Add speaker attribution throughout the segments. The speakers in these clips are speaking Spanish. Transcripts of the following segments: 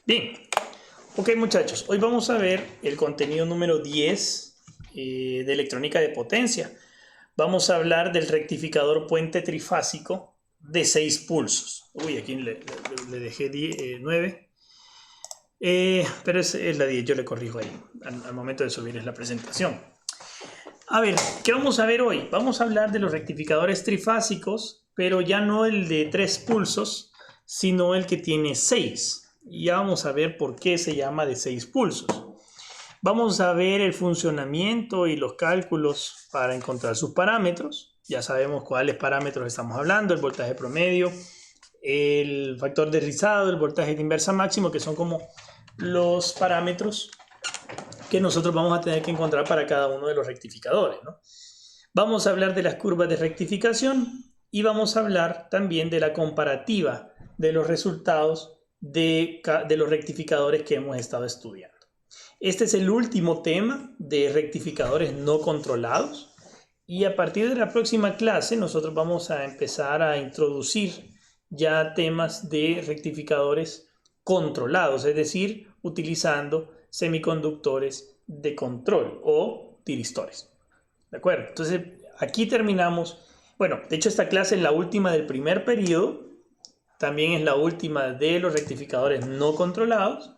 Speaker 1: Bien, ok muchachos, hoy vamos a ver el contenido número 10 de electrónica de potencia. Vamos a hablar del rectificador puente trifásico de 6 pulsos. Uy, aquí le dejé 9. Pero es la 10, yo le corrijo ahí al momento de subir la presentación. A ver, ¿qué vamos a ver hoy? Vamos a hablar de los rectificadores trifásicos, pero ya no el de 3 pulsos, sino el que tiene 6. Y ya vamos a ver por qué se llama de 6 pulsos. Vamos a ver el funcionamiento y los cálculos para encontrar sus parámetros. Ya sabemos cuáles parámetros estamos hablando: el voltaje promedio, el factor de rizado, el voltaje de inversa máximo, que son como los parámetros que nosotros vamos a tener que encontrar para cada uno de los rectificadores, ¿no? Vamos a hablar de las curvas de rectificación y vamos a hablar también de la comparativa de los resultados de los rectificadores que hemos estado estudiando. Este es el último tema de rectificadores no controlados y a partir de la próxima clase nosotros vamos a empezar a introducir ya temas de rectificadores controlados, es decir, utilizando semiconductores de control o tiristores. ¿De acuerdo? Entonces, aquí terminamos. Bueno, de hecho esta clase es la última del primer periodo, también es la última de los rectificadores no controlados,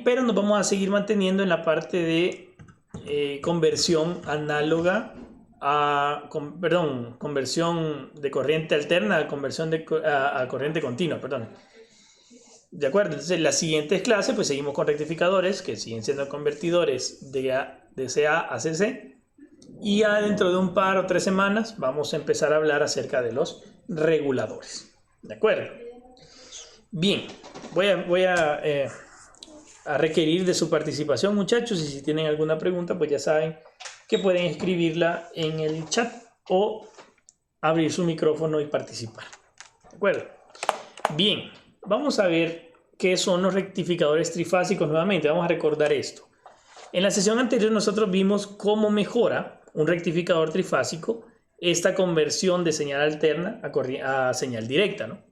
Speaker 1: pero nos vamos a seguir manteniendo en la parte de conversión análoga a, conversión de corriente alterna a conversión a corriente continua, perdón. De acuerdo, entonces en las siguientes clases pues seguimos con rectificadores que siguen siendo convertidores de CA a CC, y ya dentro de un par o 3 semanas vamos a empezar a hablar acerca de los reguladores. ¿De acuerdo? Bien, voy a requerir de su participación, muchachos, y si tienen alguna pregunta pues ya saben que pueden escribirla en el chat o abrir su micrófono y participar. ¿De acuerdo? Bien, vamos a ver qué son los rectificadores trifásicos nuevamente. Vamos a recordar esto. En la sesión anterior nosotros vimos cómo mejora un rectificador trifásico esta conversión de señal alterna a señal directa, ¿no?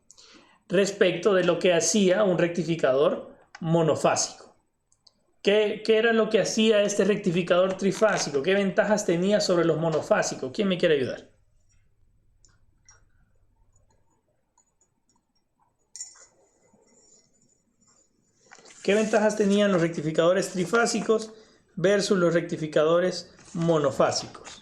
Speaker 1: Respecto de lo que hacía un rectificador monofásico. ¿Qué era lo que hacía este rectificador trifásico? ¿Qué ventajas tenía sobre los monofásicos? ¿Quién me quiere ayudar? ¿Qué ventajas tenían los rectificadores trifásicos versus los rectificadores monofásicos?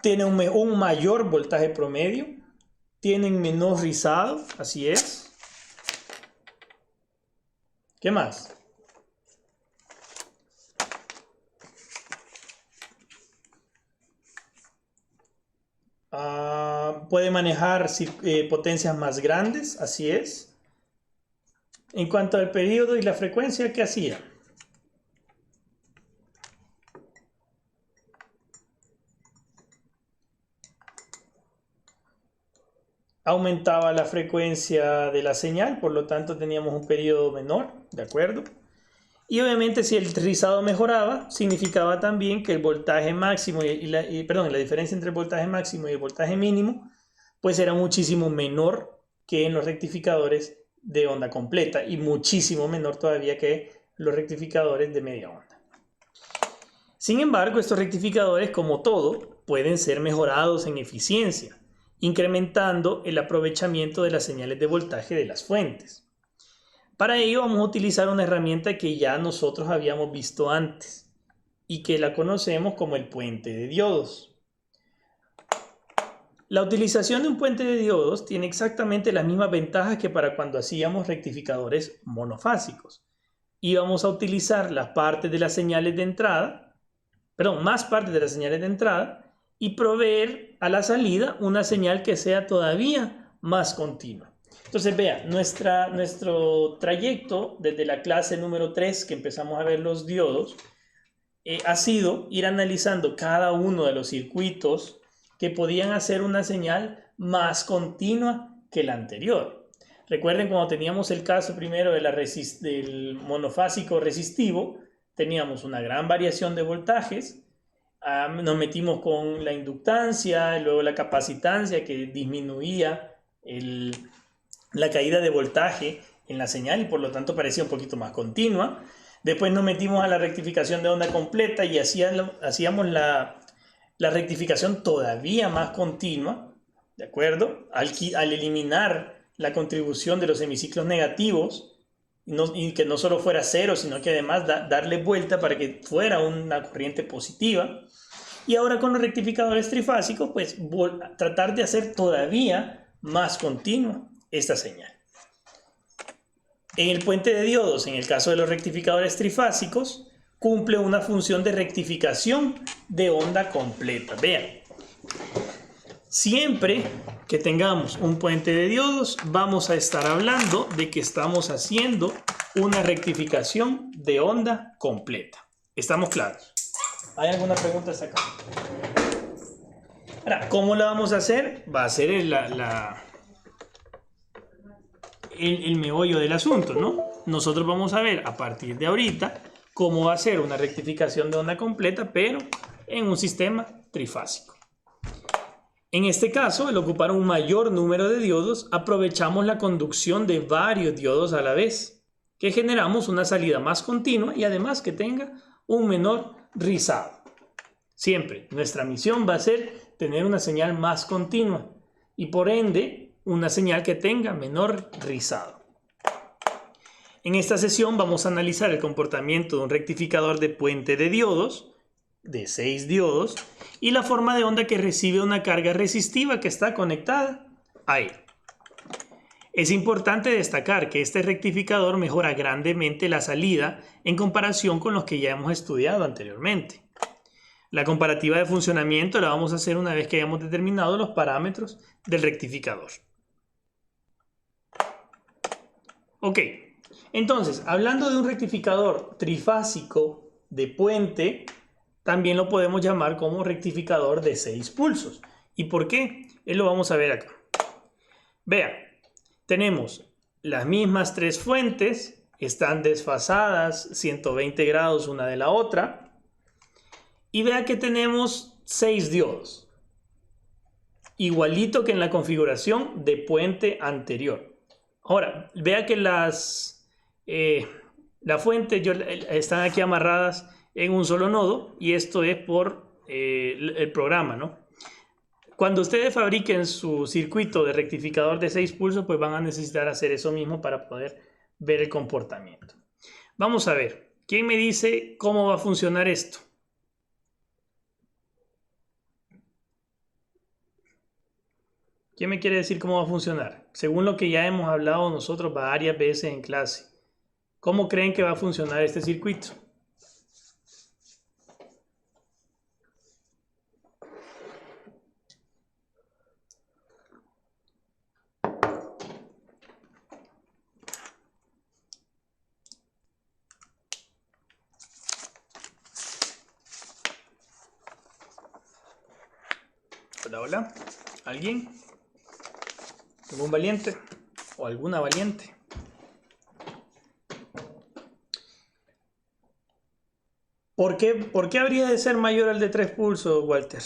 Speaker 1: Tienen un mayor voltaje promedio, tienen menor rizado, así es. ¿Qué más? Puede manejar potencias más grandes, así es. En cuanto al periodo y la frecuencia, ¿qué hacía? Aumentaba la frecuencia de la señal, por lo tanto teníamos un periodo menor, ¿de acuerdo? Y obviamente si el rizado mejoraba, significaba también que el voltaje máximo la diferencia entre el voltaje máximo y el voltaje mínimo pues era muchísimo menor que en los rectificadores de onda completa y muchísimo menor todavía que los rectificadores de media onda. Sin embargo, estos rectificadores, como todo, pueden ser mejorados en eficiencia, incrementando el aprovechamiento de las señales de voltaje de las fuentes. Para ello vamos a utilizar una herramienta que ya nosotros habíamos visto antes y que la conocemos como el puente de diodos. La utilización de un puente de diodos tiene exactamente las mismas ventajas que para cuando hacíamos rectificadores monofásicos. Íbamos a utilizar las partes de las señales de entrada, más partes de las señales de entrada, y proveer a la salida una señal que sea todavía más continua. Entonces vea, nuestro trayecto desde la clase número 3 que empezamos a ver los diodos ha sido ir analizando cada uno de los circuitos que podían hacer una señal más continua que la anterior. Recuerden cuando teníamos el caso primero de del monofásico resistivo, teníamos una gran variación de voltajes. Nos metimos con la inductancia, luego la capacitancia que disminuía la caída de voltaje en la señal y por lo tanto parecía un poquito más continua. Después nos metimos a la rectificación de onda completa y hacíamos la rectificación todavía más continua, ¿de acuerdo? Al eliminar la contribución de los hemiciclos negativos, y que no solo fuera cero, sino que además darle vuelta para que fuera una corriente positiva. Y ahora con los rectificadores trifásicos, pues tratar de hacer todavía más continua esta señal. En el puente de diodos, en el caso de los rectificadores trifásicos, cumple una función de rectificación de onda completa. Vean, siempre que tengamos un puente de diodos, vamos a estar hablando de que estamos haciendo una rectificación de onda completa. ¿Estamos claros? ¿Hay alguna pregunta hasta acá? Ahora, ¿cómo la vamos a hacer? Va a ser el meollo del asunto, ¿no? Nosotros vamos a ver a partir de ahorita cómo va a ser una rectificación de onda completa, pero en un sistema trifásico. En este caso, al ocupar un mayor número de diodos, aprovechamos la conducción de varios diodos a la vez, que generamos una salida más continua y además que tenga un menor rizado. Siempre, nuestra misión va a ser tener una señal más continua y por ende, una señal que tenga menor rizado. En esta sesión vamos a analizar el comportamiento de un rectificador de puente de diodos, de 6 diodos, y la forma de onda que recibe una carga resistiva que está conectada a él. Es importante destacar que este rectificador mejora grandemente la salida en comparación con los que ya hemos estudiado anteriormente. La comparativa de funcionamiento la vamos a hacer una vez que hayamos determinado los parámetros del rectificador. Ok, entonces, hablando de un rectificador trifásico de puente, también lo podemos llamar como rectificador de 6 pulsos. ¿Y por qué? Lo vamos a ver acá. Vean, tenemos las mismas 3 fuentes, están desfasadas 120 grados una de la otra. Y vea que tenemos 6 diodos, igualito que en la configuración de puente anterior. Ahora, vea que las fuentes están aquí amarradas en un solo nodo y esto es por el programa, ¿no? Cuando ustedes fabriquen su circuito de rectificador de 6 pulsos, pues van a necesitar hacer eso mismo para poder ver el comportamiento. Vamos a ver, ¿quién me dice cómo va a funcionar esto? ¿Quién me quiere decir cómo va a funcionar? Según lo que ya hemos hablado nosotros varias veces en clase. ¿Cómo creen que va a funcionar este circuito? Hola, hola. ¿Alguien? ¿Algún valiente? ¿O alguna valiente? ¿Por qué habría de ser mayor al de 3 pulsos, Walter?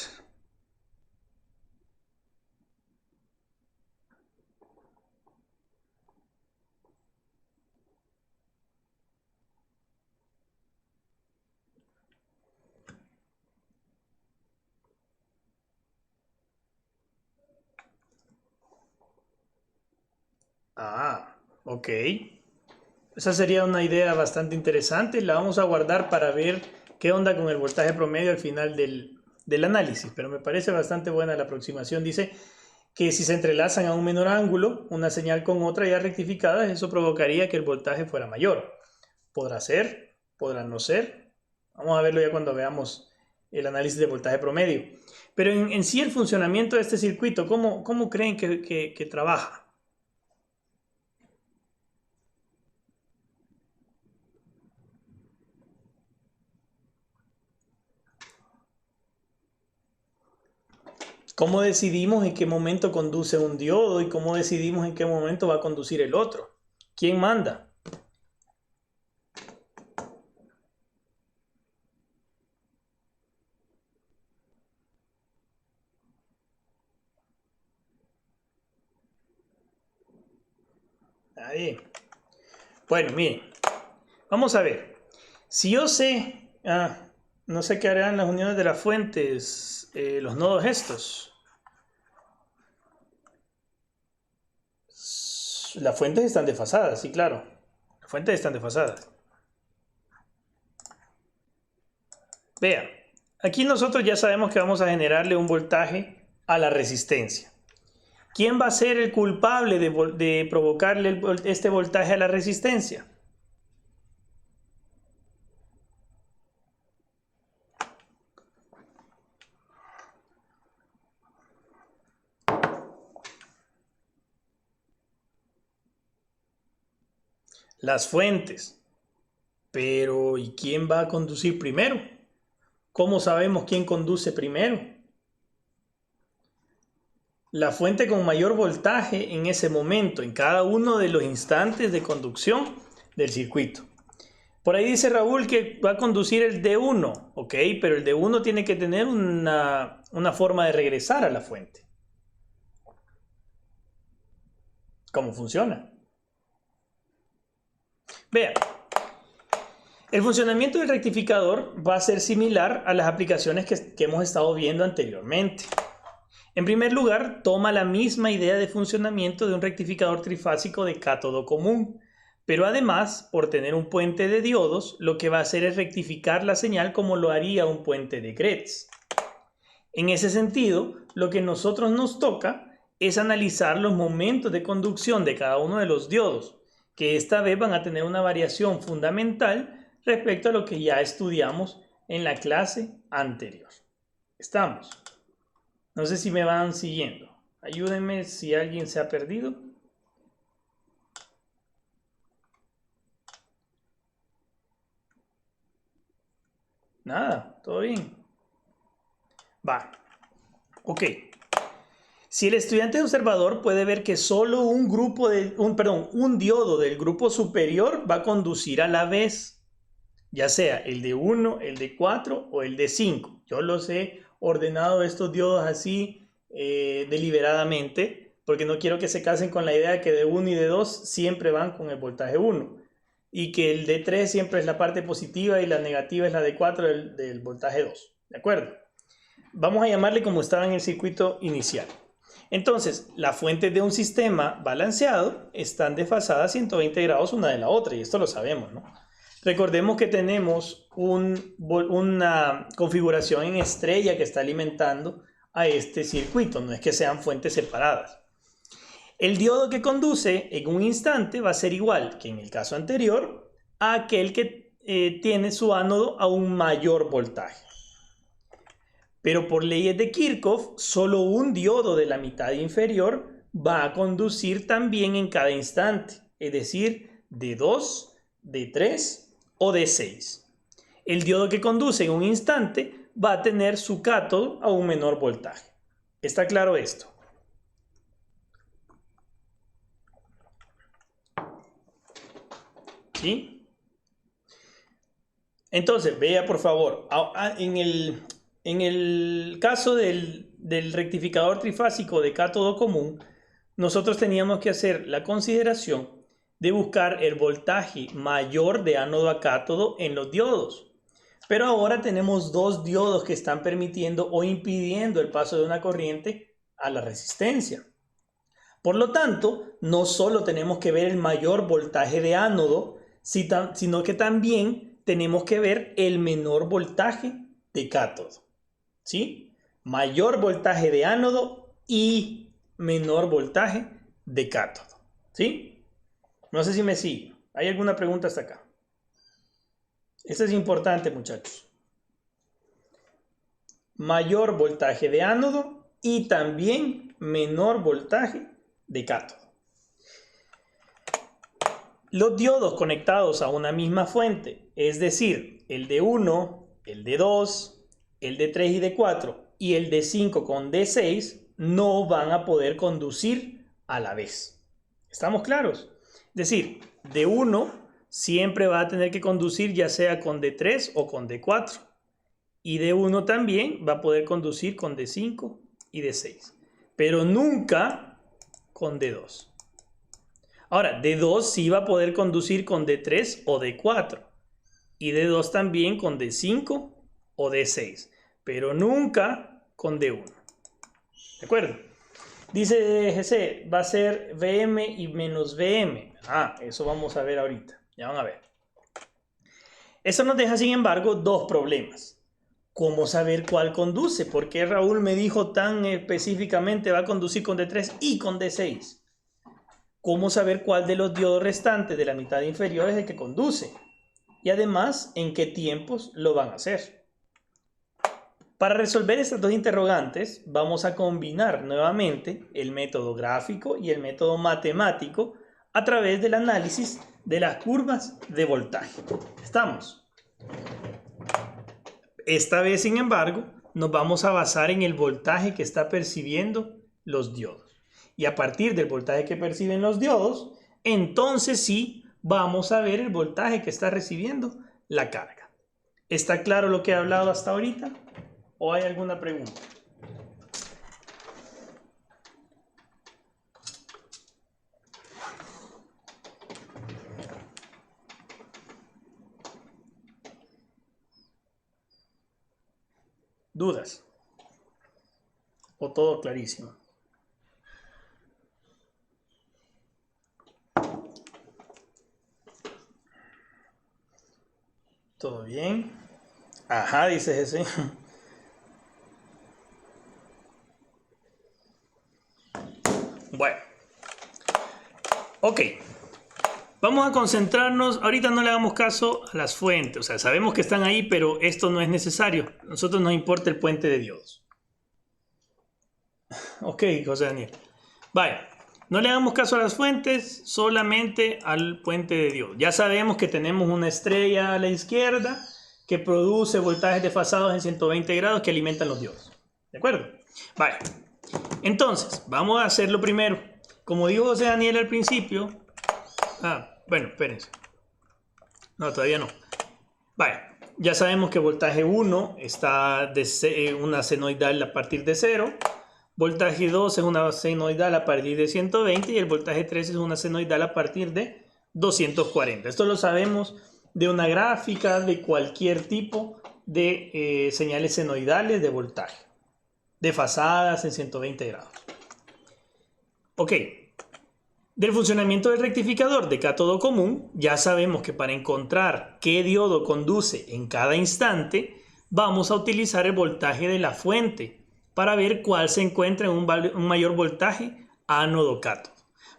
Speaker 1: Ah, ok. Esa sería una idea bastante interesante. La vamos a guardar para ver qué onda con el voltaje promedio al final del análisis. Pero me parece bastante buena la aproximación. Dice que si se entrelazan a un menor ángulo, una señal con otra ya rectificada, eso provocaría que el voltaje fuera mayor. ¿Podrá ser? ¿Podrá no ser? Vamos a verlo ya cuando veamos el análisis de voltaje promedio. Pero en sí el funcionamiento de este circuito, ¿cómo creen que trabaja? ¿Cómo decidimos en qué momento conduce un diodo y cómo decidimos en qué momento va a conducir el otro? ¿Quién manda? Nadie. Bueno, miren. Vamos a ver. Si yo sé... no sé qué harán las uniones de las fuentes, los nodos estos. Las fuentes están desfasadas, sí, claro. Las fuentes están desfasadas. Vean, aquí nosotros ya sabemos que vamos a generarle un voltaje a la resistencia. ¿Quién va a ser el culpable de provocarle este voltaje a la resistencia? Las fuentes. Pero, ¿y quién va a conducir primero? ¿Cómo sabemos quién conduce primero? La fuente con mayor voltaje en ese momento, en cada uno de los instantes de conducción del circuito. Por ahí dice Raúl que va a conducir el D1, ok, pero el D1 tiene que tener una forma de regresar a la fuente. ¿Cómo funciona? Vean, el funcionamiento del rectificador va a ser similar a las aplicaciones que hemos estado viendo anteriormente. En primer lugar, toma la misma idea de funcionamiento de un rectificador trifásico de cátodo común, pero además, por tener un puente de diodos, lo que va a hacer es rectificar la señal como lo haría un puente de Gretz. En ese sentido, lo que nosotros nos toca es analizar los momentos de conducción de cada uno de los diodos, que esta vez van a tener una variación fundamental respecto a lo que ya estudiamos en la clase anterior. ¿Estamos? No sé si me van siguiendo. Ayúdenme si alguien se ha perdido. Nada, todo bien. Va. Ok. Si el estudiante observador puede ver que solo un diodo del grupo superior va a conducir a la vez, ya sea el de 1, el de 4 o el de 5. Yo los he ordenado estos diodos así deliberadamente, porque no quiero que se casen con la idea de que de 1 y de 2 siempre van con el voltaje 1 y que el de 3 siempre es la parte positiva y la negativa es la de 4 del voltaje 2. ¿De acuerdo? Vamos a llamarle como estaba en el circuito inicial. Entonces, las fuentes de un sistema balanceado están desfasadas 120 grados una de la otra, y esto lo sabemos, ¿no? Recordemos que tenemos una configuración en estrella que está alimentando a este circuito, no es que sean fuentes separadas. El diodo que conduce en un instante va a ser igual que en el caso anterior a aquel que tiene su ánodo a un mayor voltaje. Pero por leyes de Kirchhoff, solo un diodo de la mitad inferior va a conducir también en cada instante, es decir, de 2, de 3 o de 6. El diodo que conduce en un instante va a tener su cátodo a un menor voltaje. ¿Está claro esto? ¿Sí? Entonces, vea por favor, en el caso del rectificador trifásico de cátodo común, nosotros teníamos que hacer la consideración de buscar el voltaje mayor de ánodo a cátodo en los diodos. Pero ahora tenemos dos diodos que están permitiendo o impidiendo el paso de una corriente a la resistencia. Por lo tanto, no solo tenemos que ver el mayor voltaje de ánodo, sino que también tenemos que ver el menor voltaje de cátodo. ¿Sí? Mayor voltaje de ánodo y menor voltaje de cátodo. ¿Sí? No sé si me sigue. ¿Hay alguna pregunta hasta acá? Esto es importante, muchachos. Mayor voltaje de ánodo y también menor voltaje de cátodo. Los diodos conectados a una misma fuente, es decir, el de 1, el de 2, el de 3 y de 4 y el de 5 con D6, no van a poder conducir a la vez. ¿Estamos claros? Es decir, de 1 siempre va a tener que conducir ya sea con D3 o con D4. Y de 1 también va a poder conducir con D5 y D6. Pero nunca con D2. Ahora, D2 sí va a poder conducir con D3 o D4. Y D2 también con D5 o D6. Pero nunca con D1. ¿De acuerdo? Dice GC, va a ser VM y menos VM. Ah, eso vamos a ver ahorita. Ya van a ver. Eso nos deja, sin embargo, dos problemas. ¿Cómo saber cuál conduce? ¿Por qué Raúl me dijo tan específicamente va a conducir con D3 y con D6? ¿Cómo saber cuál de los diodos restantes de la mitad inferior es el que conduce? Y además, ¿en qué tiempos lo van a hacer? Para resolver estas dos interrogantes, vamos a combinar nuevamente el método gráfico y el método matemático a través del análisis de las curvas de voltaje. ¿Estamos? Esta vez, sin embargo, nos vamos a basar en el voltaje que está percibiendo los diodos. Y a partir del voltaje que perciben los diodos, entonces sí vamos a ver el voltaje que está recibiendo la carga. ¿Está claro lo que he hablado hasta ahorita? ¿O hay alguna pregunta? ¿Dudas? ¿O todo clarísimo? ¿Todo bien? Ajá, dice ese. Bueno. Ok. Vamos a concentrarnos, ahorita no le hagamos caso a las fuentes, o sea, sabemos que están ahí, pero esto no es necesario. A nosotros nos importa el puente de diodos. Ok, José Daniel. Vaya, no le hagamos caso a las fuentes, solamente al puente de diodos. Ya sabemos que tenemos una estrella a la izquierda que produce voltajes desfasados en 120 grados que alimentan los diodos. ¿De acuerdo? Vaya, entonces, vamos a hacerlo primero. Como dijo José Daniel al principio... bueno, espérense. No, todavía no. Vaya, ya sabemos que voltaje 1 está de una senoidal a partir de 0. Voltaje 2 es una senoidal a partir de 120 y el voltaje 3 es una senoidal a partir de 240. Esto lo sabemos de una gráfica de cualquier tipo de señales senoidales de voltaje, desfasadas en 120 grados. Ok. Del funcionamiento del rectificador de cátodo común, ya sabemos que para encontrar qué diodo conduce en cada instante, vamos a utilizar el voltaje de la fuente para ver cuál se encuentra en un mayor voltaje ánodo-cátodo.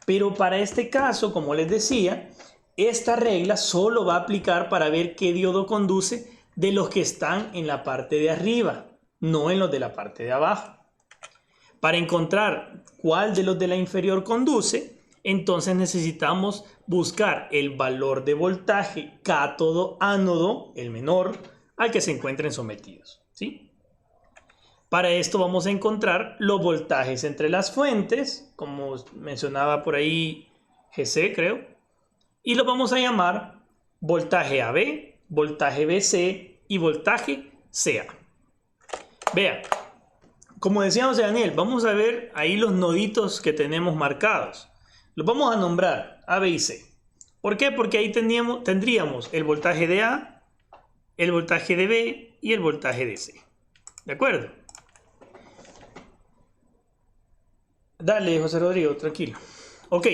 Speaker 1: Pero para este caso, como les decía, esta regla solo va a aplicar para ver qué diodo conduce de los que están en la parte de arriba, no en los de la parte de abajo. Para encontrar cuál de los de la inferior conduce, entonces necesitamos buscar el valor de voltaje cátodo-ánodo, el menor, al que se encuentren sometidos, ¿sí? Para esto vamos a encontrar los voltajes entre las fuentes, como mencionaba por ahí GC, creo, y los vamos a llamar voltaje AB, voltaje BC y voltaje CA. Vean, como decíamos de Daniel, vamos a ver ahí los noditos que tenemos marcados. Los vamos a nombrar A, B y C. ¿Por qué? Porque ahí tendríamos el voltaje de A, el voltaje de B y el voltaje de C. ¿De acuerdo? Dale, José Rodrigo, tranquilo. Ok.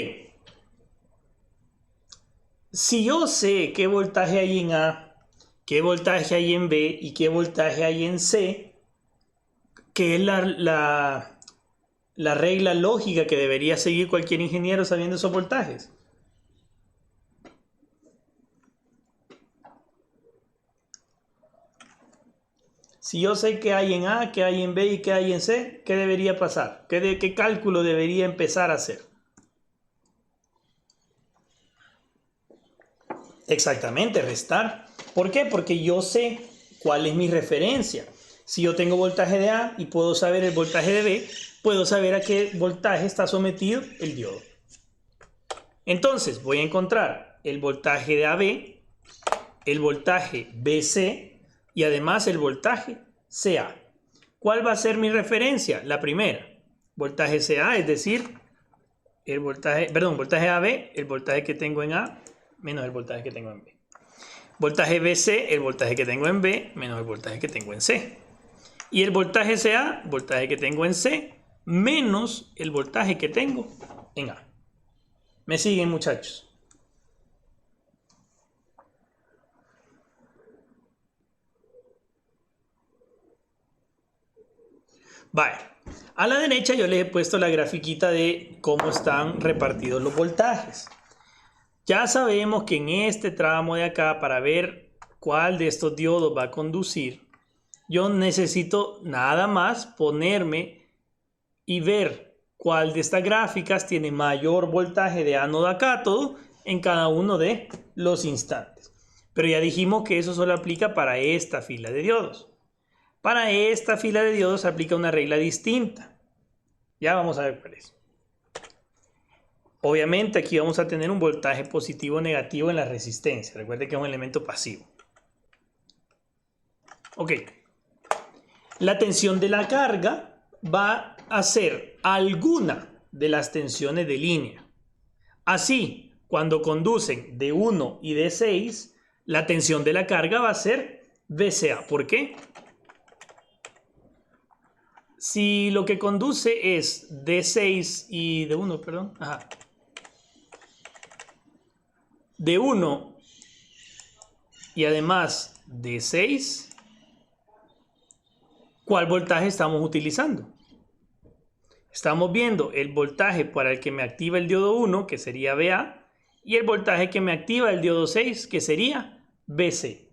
Speaker 1: Si yo sé qué voltaje hay en A, qué voltaje hay en B y qué voltaje hay en C, que es la regla lógica que debería seguir cualquier ingeniero sabiendo esos voltajes. Si yo sé qué hay en A, qué hay en B y qué hay en C, ¿qué debería pasar? ¿Qué cálculo debería empezar a hacer? Exactamente, restar. ¿Por qué? Porque yo sé cuál es mi referencia. Si yo tengo voltaje de A y puedo saber el voltaje de B, puedo saber a qué voltaje está sometido el diodo. Entonces voy a encontrar el voltaje de AB, el voltaje BC y además el voltaje CA. ¿Cuál va a ser mi referencia? La primera, voltaje CA, es decir, el voltaje, perdón, voltaje AB, el voltaje que tengo en A, menos el voltaje que tengo en B. Voltaje BC, el voltaje que tengo en B, menos el voltaje que tengo en C. Y el voltaje CA, voltaje que tengo en C, menos el voltaje que tengo en A. ¿Me siguen, muchachos? Vale. A la derecha yo les he puesto la grafiquita de cómo están repartidos los voltajes. Ya sabemos que en este tramo de acá, para ver cuál de estos diodos va a conducir, yo necesito nada más ponerme y ver cuál de estas gráficas tiene mayor voltaje de ánodo a cátodo en cada uno de los instantes. Pero ya dijimos que eso solo aplica para esta fila de diodos. Para esta fila de diodos se aplica una regla distinta. Ya vamos a ver cuál es. Obviamente aquí vamos a tener un voltaje positivo o negativo en la resistencia. Recuerden que es un elemento pasivo. Ok. La tensión de la carga va a ser alguna de las tensiones de línea. Así, cuando conducen de 1 y de 6, la tensión de la carga va a ser VCA. ¿Por qué? Si lo que conduce es D6 y de 1, perdón. Ajá. De 1 y además de 6, ¿cuál voltaje estamos utilizando? Estamos viendo el voltaje para el que me activa el diodo 1, que sería VA, y el voltaje que me activa el diodo 6, que sería VC.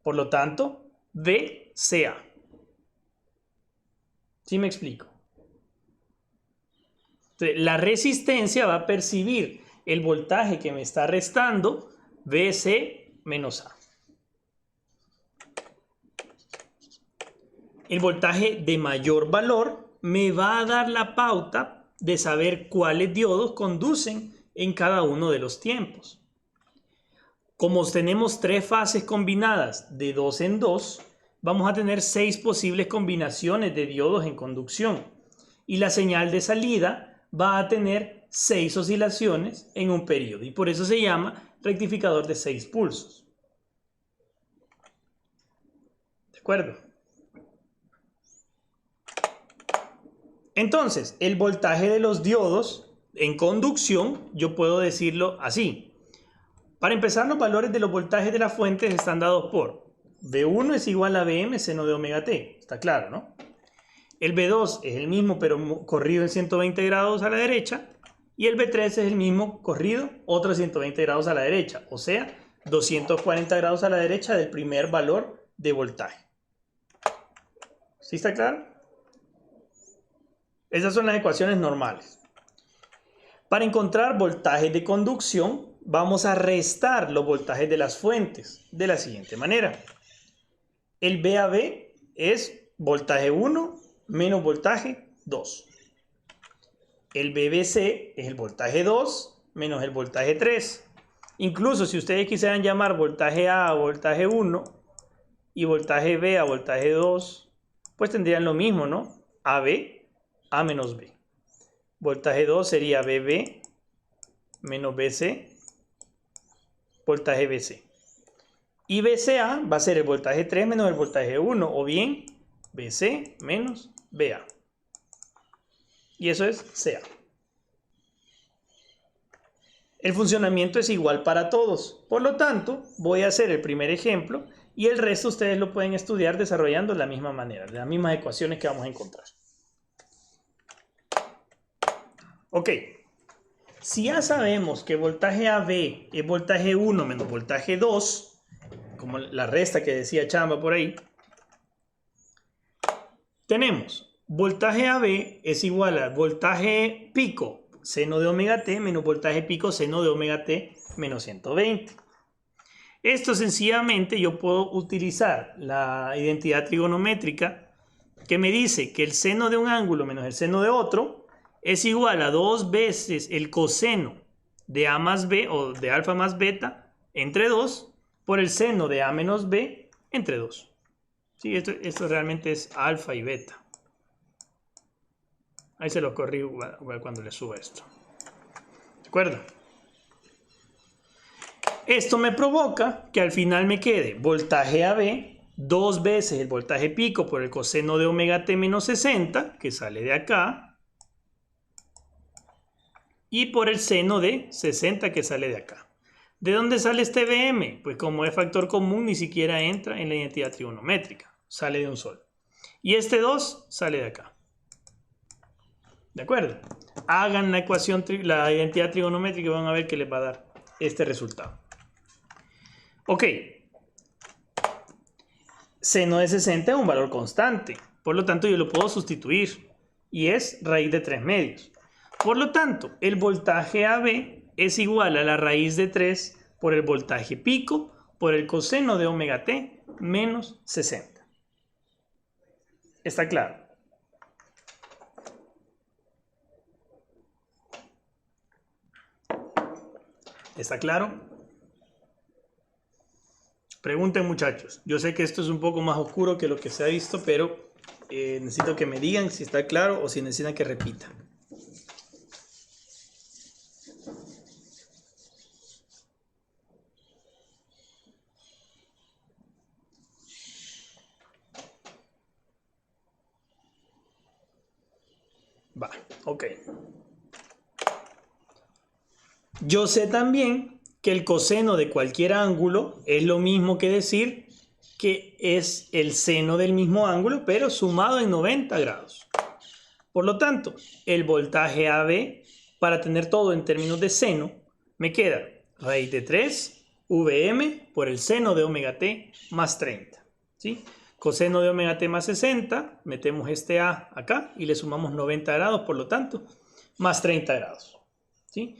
Speaker 1: Por lo tanto, VCA. ¿Sí me explico? Entonces, la resistencia va a percibir el voltaje que me está restando, VC menos A. El voltaje de mayor valor me va a dar la pauta de saber cuáles diodos conducen en cada uno de los tiempos. Como tenemos 3 fases combinadas de 2 en 2, vamos a tener 6 posibles combinaciones de diodos en conducción. Y la señal de salida va a tener 6 oscilaciones en un periodo. Y por eso se llama rectificador de 6 pulsos. ¿De acuerdo? Entonces, el voltaje de los diodos en conducción, yo puedo decirlo así. Para empezar, los valores de los voltajes de las fuentes están dados por V1 es igual a Vm seno de omega t. Está claro, ¿no? El V2 es el mismo, pero corrido en 120 grados a la derecha. Y el V3 es el mismo corrido, otros 120 grados a la derecha. O sea, 240 grados a la derecha del primer valor de voltaje. ¿Sí está claro? Esas son las ecuaciones normales. Para encontrar voltajes de conducción, vamos a restar los voltajes de las fuentes de la siguiente manera. El VAB es voltaje 1 menos voltaje 2. El BBC es el voltaje 2 menos el voltaje 3. Incluso si ustedes quisieran llamar voltaje A a voltaje 1 y voltaje B a voltaje 2, pues tendrían lo mismo, ¿no? AB, A menos B. Voltaje 2 sería BB menos BC, voltaje BC. Y BCA va a ser el voltaje 3 menos el voltaje 1, o bien BC menos BA. Y eso es CA. El funcionamiento es igual para todos. Por lo tanto, voy a hacer el primer ejemplo y el resto ustedes lo pueden estudiar desarrollando de la misma manera, de las mismas ecuaciones que vamos a encontrar. Ok. Si ya sabemos que voltaje AB es voltaje 1 menos voltaje 2, como la resta que decía Chamba por ahí, tenemos voltaje AB es igual a voltaje pico seno de omega t menos voltaje pico seno de omega t menos 120. Esto sencillamente yo puedo utilizar la identidad trigonométrica que me dice que el seno de un ángulo menos el seno de otro es igual a 2 veces el coseno de A más B o de alfa más beta entre 2 por el seno de A menos B entre 2. Sí, esto realmente es alfa y beta. Ahí se lo corrijo cuando le suba esto. acuerdo? Esto me provoca que al final me quede voltaje AB 2 veces el voltaje pico por el coseno de omega t menos 60, que sale de acá, y por el seno de 60, que sale de acá. ¿De dónde sale este Vm? Pues como es factor común, ni siquiera entra en la identidad trigonométrica. Sale de un solo. Y este 2 sale de acá. ¿De acuerdo? Hagan la ecuación, la identidad trigonométrica y van a ver que les va a dar este resultado. Ok. Seno de 60 es un valor constante. Por lo tanto, yo lo puedo sustituir. Y es raíz de 3 medios. Por lo tanto, el voltaje AB es igual a la raíz de 3 por el voltaje pico por el coseno de omega t menos 60. ¿Está claro? ¿Está claro? Pregunten, muchachos. Yo sé que esto es un poco más oscuro que lo que se ha visto, pero necesito que me digan si está claro o si necesitan que repita. Va, ok. Yo sé también que el coseno de cualquier ángulo es lo mismo que decir que es el seno del mismo ángulo, pero sumado en 90 grados. Por lo tanto, el voltaje AB, para tener todo en términos de seno, me queda raíz de 3 Vm por el seno de omega t más 30. ¿Sí? Coseno de omega t más 60, metemos este A acá y le sumamos 90 grados, por lo tanto, más 30 grados. ¿Sí?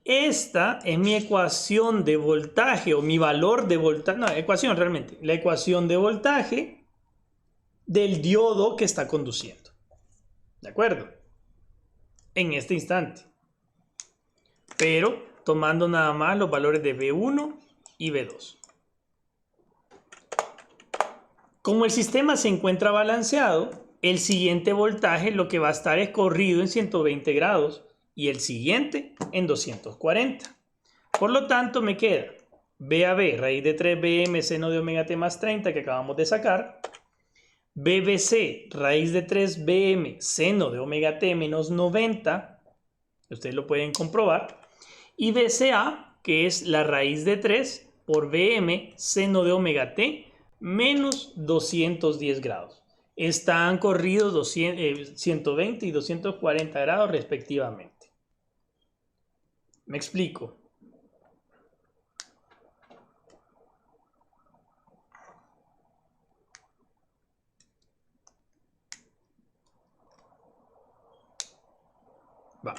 Speaker 1: Esta es mi ecuación de voltaje o mi valor de voltaje, no, ecuación realmente, la ecuación de voltaje del diodo que está conduciendo. ¿De acuerdo? En este instante. Pero tomando nada más los valores de V1 y V2. Como el sistema se encuentra balanceado, el siguiente voltaje lo que va a estar es corrido en 120 grados y el siguiente en 240. Por lo tanto, me queda BAB, raíz de 3 Bm seno de omega t más 30 que acabamos de sacar. BBC, raíz de 3 Bm seno de omega t menos 90. Ustedes lo pueden comprobar. Y BCA, que es la raíz de 3 por Bm seno de omega t menos 210 grados. Están corridos 120 y 240 grados respectivamente. ¿Me explico? Va.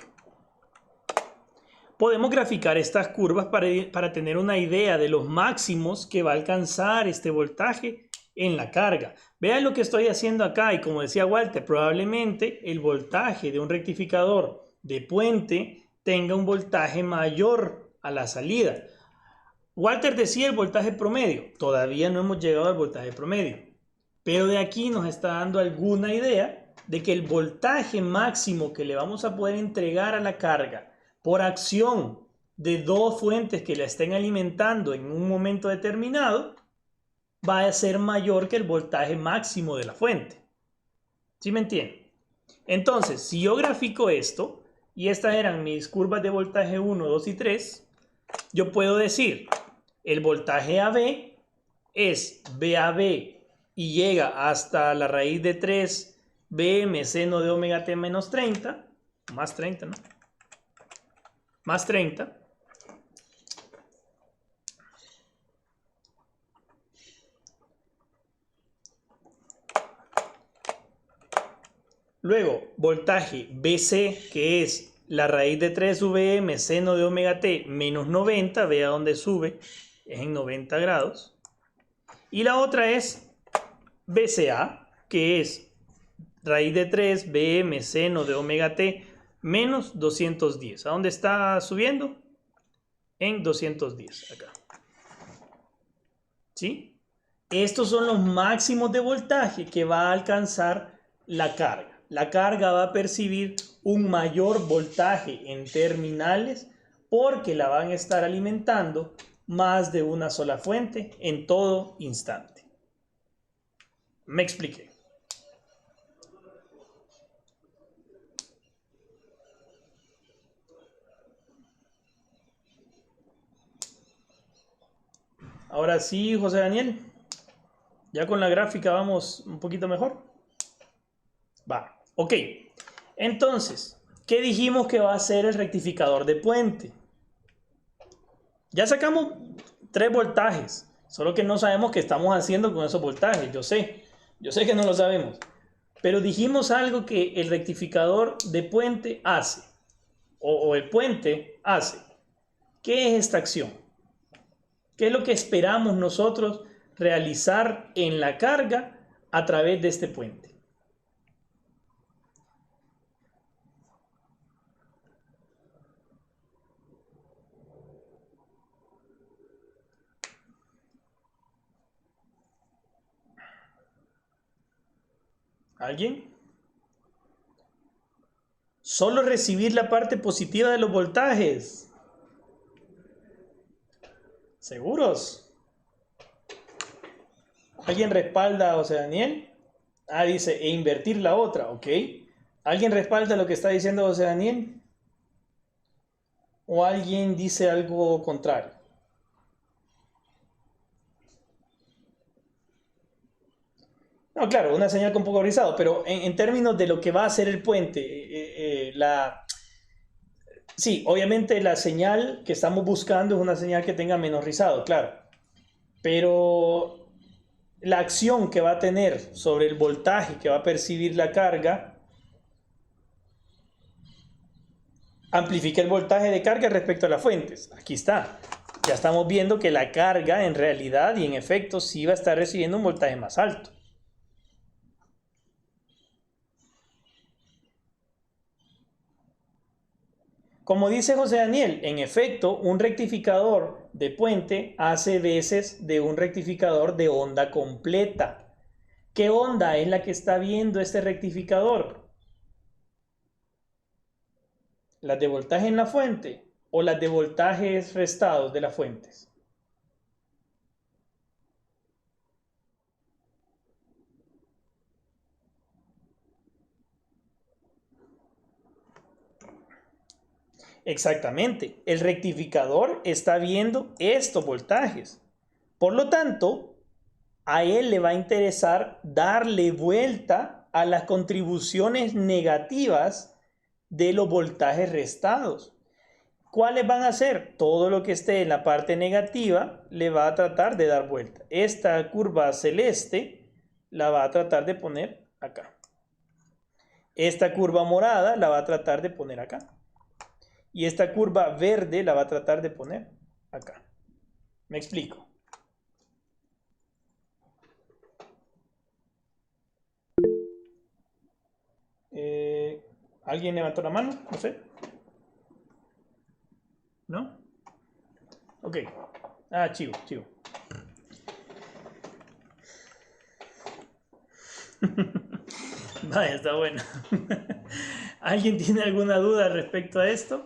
Speaker 1: Podemos graficar estas curvas para tener una idea de los máximos que va a alcanzar este voltaje en la carga. Vean lo que estoy haciendo acá y como decía Walter, probablemente el voltaje de un rectificador de puente tenga un voltaje mayor a la salida. Walter decía el voltaje promedio. Todavía no hemos llegado al voltaje promedio. Pero de aquí nos está dando alguna idea de que el voltaje máximo que le vamos a poder entregar a la carga por acción de dos fuentes que la estén alimentando en un momento determinado va a ser mayor que el voltaje máximo de la fuente. ¿Sí me entienden? Entonces, si yo grafico esto, y estas eran mis curvas de voltaje 1, 2 y 3, yo puedo decir, el voltaje AB es BAB y llega hasta la raíz de 3 Bm seno de omega t menos 30, más 30, ¿no? Más 30. Luego, voltaje BC, que es la raíz de 3 Vm seno de omega t menos 90, vea dónde sube, es en 90 grados. Y la otra es BCA, que es raíz de 3 Bm seno de omega t menos 210. ¿A dónde está subiendo? En 210, acá. ¿Sí? Estos son los máximos de voltaje que va a alcanzar la carga. la carga va a percibir un mayor voltaje en terminales porque la van a estar alimentando más de una sola fuente en todo instante. Me expliqué. Ahora sí, José Daniel. Ya con la gráfica vamos un poquito mejor. Va, ok. Entonces, ¿qué dijimos que va a ser el rectificador de puente? Ya sacamos 3 voltajes, solo que no sabemos qué estamos haciendo con esos voltajes. Yo sé que no lo sabemos. Pero dijimos algo que el rectificador de puente hace, o el puente hace. ¿Qué es esta acción? ¿Qué es lo que esperamos nosotros realizar en la carga a través de este puente? ¿Alguien? Solo recibir la parte positiva de los voltajes. ¿Seguros? ¿Alguien respalda a José Daniel? Ah, dice, e invertir la otra, ok. ¿Alguien respalda lo que está diciendo José Daniel? ¿O alguien dice algo contrario? No, claro, una señal con poco rizado, pero en términos de lo que va a hacer el puente, sí, obviamente la señal que estamos buscando es una señal que tenga menos rizado, claro, pero la acción que va a tener sobre el voltaje que va a percibir la carga amplifica el voltaje de carga respecto a las fuentes. Aquí está. Ya estamos viendo que la carga en realidad y en efecto sí va a estar recibiendo un voltaje más alto. Como dice José Daniel, en efecto, un rectificador de puente hace veces de un rectificador de onda completa. ¿Qué onda es la que está viendo este rectificador? ¿Las de voltaje en la fuente o las de voltajes restados de las fuentes? Exactamente, el rectificador está viendo estos voltajes. Por lo tanto, a él le va a interesar darle vuelta a las contribuciones negativas de los voltajes restados. ¿Cuáles van a ser? Todo lo que esté en la parte negativa le va a tratar de dar vuelta. Esta curva celeste la va a tratar de poner acá. Esta curva morada la va a tratar de poner acá. Y esta curva verde la va a tratar de poner acá. ¿Me explico? ¿Alguien levantó la mano? No sé. ¿No? Ok. Ah, chivo, chivo. Vaya, está bueno. ¿Alguien tiene alguna duda respecto a esto?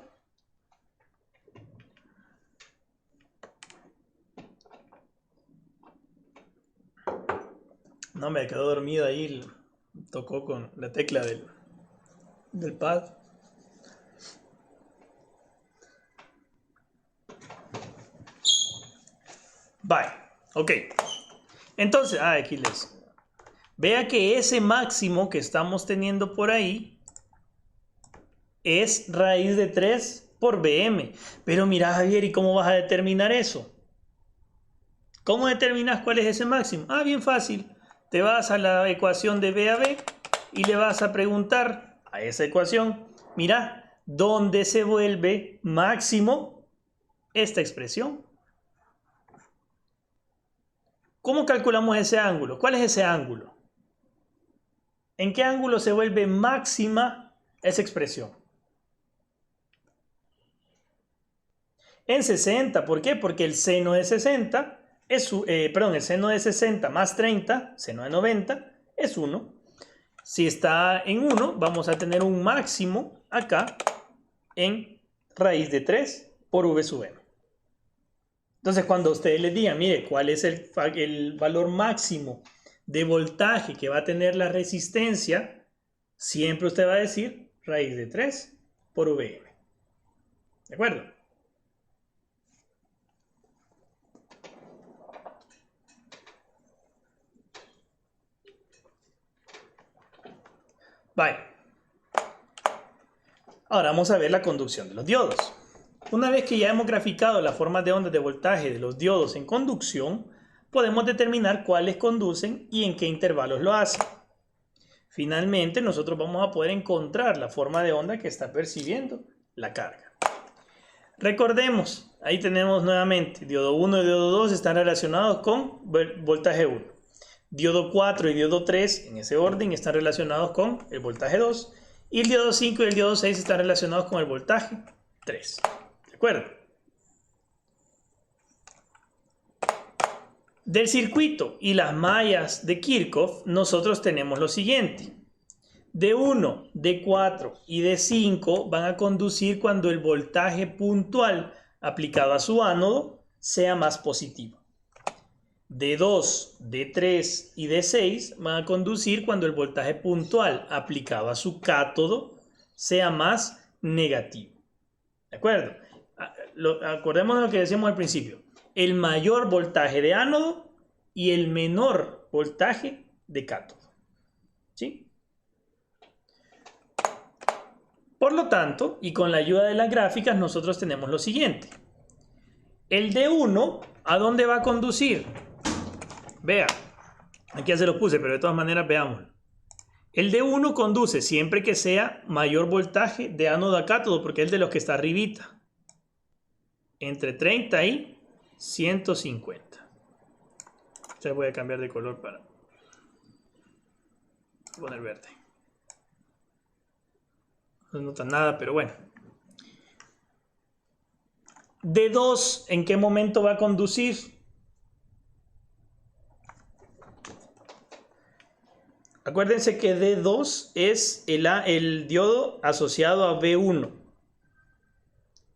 Speaker 1: No, me quedó dormido ahí. Tocó con la tecla del pad. Vale, ok. Entonces, aquí les. Vea que ese máximo que estamos teniendo por ahí es raíz de 3 por Bm. Pero mira, Javier, ¿y cómo vas a determinar eso? ¿Cómo determinas cuál es ese máximo? Ah, bien fácil. Te vas a la ecuación de B a B y le vas a preguntar a esa ecuación, mira, ¿dónde se vuelve máximo esta expresión? ¿Cómo calculamos ese ángulo? ¿Cuál es ese ángulo? ¿En qué ángulo se vuelve máxima esa expresión? En 60. ¿Por qué? Porque el seno de 60 es, el seno de 60 más 30, seno de 90, es 1. Si está en 1, vamos a tener un máximo acá en raíz de 3 por V sub m. Entonces, cuando ustedes les digan, mire, ¿cuál es el valor máximo de voltaje que va a tener la resistencia? Siempre usted va a decir raíz de 3 por Vm. ¿De acuerdo? Vale. Ahora vamos a ver la conducción de los diodos. Una vez que ya hemos graficado las formas de ondas de voltaje de los diodos en conducción, podemos determinar cuáles conducen y en qué intervalos lo hacen. Finalmente, nosotros vamos a poder encontrar la forma de onda que está percibiendo la carga. Recordemos, ahí tenemos nuevamente, diodo 1 y diodo 2 están relacionados con voltaje 1. Diodo 4 y diodo 3, en ese orden, están relacionados con el voltaje 2. Y el diodo 5 y el diodo 6 están relacionados con el voltaje 3. ¿De acuerdo? Del circuito y las mallas de Kirchhoff, nosotros tenemos lo siguiente. D1, D4 y D5 van a conducir cuando el voltaje puntual aplicado a su ánodo sea más positivo. D2, D3 y D6 van a conducir cuando el voltaje puntual aplicado a su cátodo sea más negativo. ¿De acuerdo? Acordémonos de lo que decíamos al principio. El mayor voltaje de ánodo y el menor voltaje de cátodo. ¿Sí? Por lo tanto, y con la ayuda de las gráficas, nosotros tenemos lo siguiente. El D1, ¿a dónde va a conducir? Vea, aquí ya se lo puse, pero de todas maneras veámoslo. El D1 conduce siempre que sea mayor voltaje de ánodo a cátodo, porque es de los que está arribita. Entre 30 y 150. Ya voy a cambiar de color para poner verde. No se nota nada, pero bueno. D2, ¿en qué momento va a conducir? Acuérdense que D2 es el diodo asociado a V1.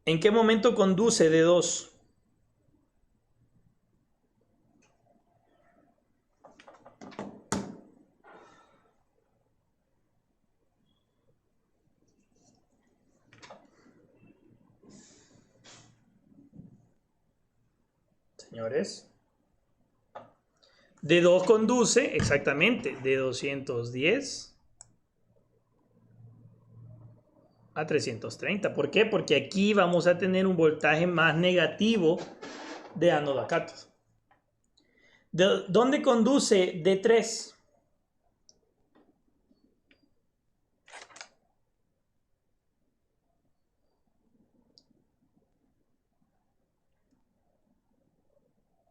Speaker 1: ¿En qué momento conduce D2? Señores. D2 conduce exactamente de 210 a 330. ¿Por qué? Porque aquí vamos a tener un voltaje más negativo de ánodo a cátodo. ¿Dónde conduce D3?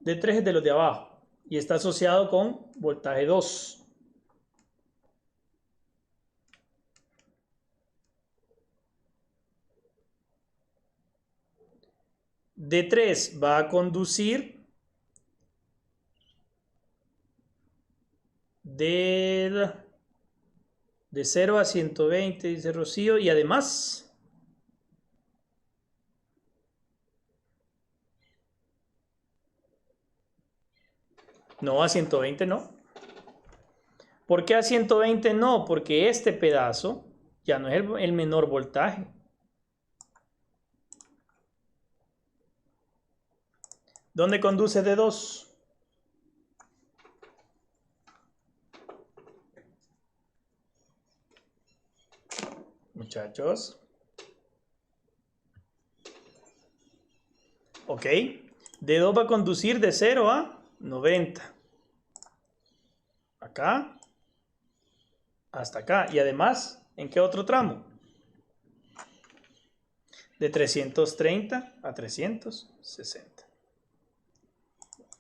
Speaker 1: D3 es de los de abajo y está asociado con voltaje 2. D3 va a conducir de 0 a 120, dice Rocío, y además no, a 120 no. ¿Por qué a 120 no? Porque este pedazo ya no es el menor voltaje. ¿Dónde conduce D2? Muchachos. Ok. D2 va a conducir de 0 a 90. Acá. Hasta acá. Y además, ¿en qué otro tramo? De 330 a 360.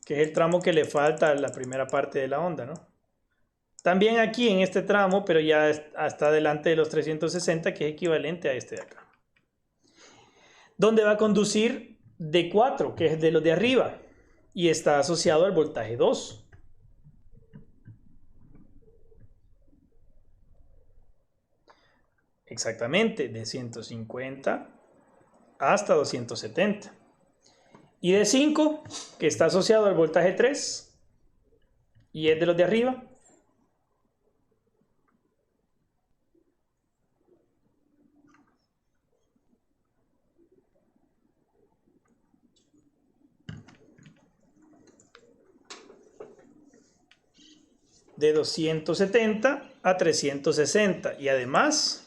Speaker 1: Que es el tramo que le falta a la primera parte de la onda, ¿no? También aquí en este tramo, pero ya está delante de los 360, que es equivalente a este de acá. ¿Dónde va a conducir D4, que es de los de arriba? Y está asociado al voltaje 2. Exactamente, de 150 hasta 270. Y de 5, que está asociado al voltaje 3 y es de los de arriba. De 270 a 360 y además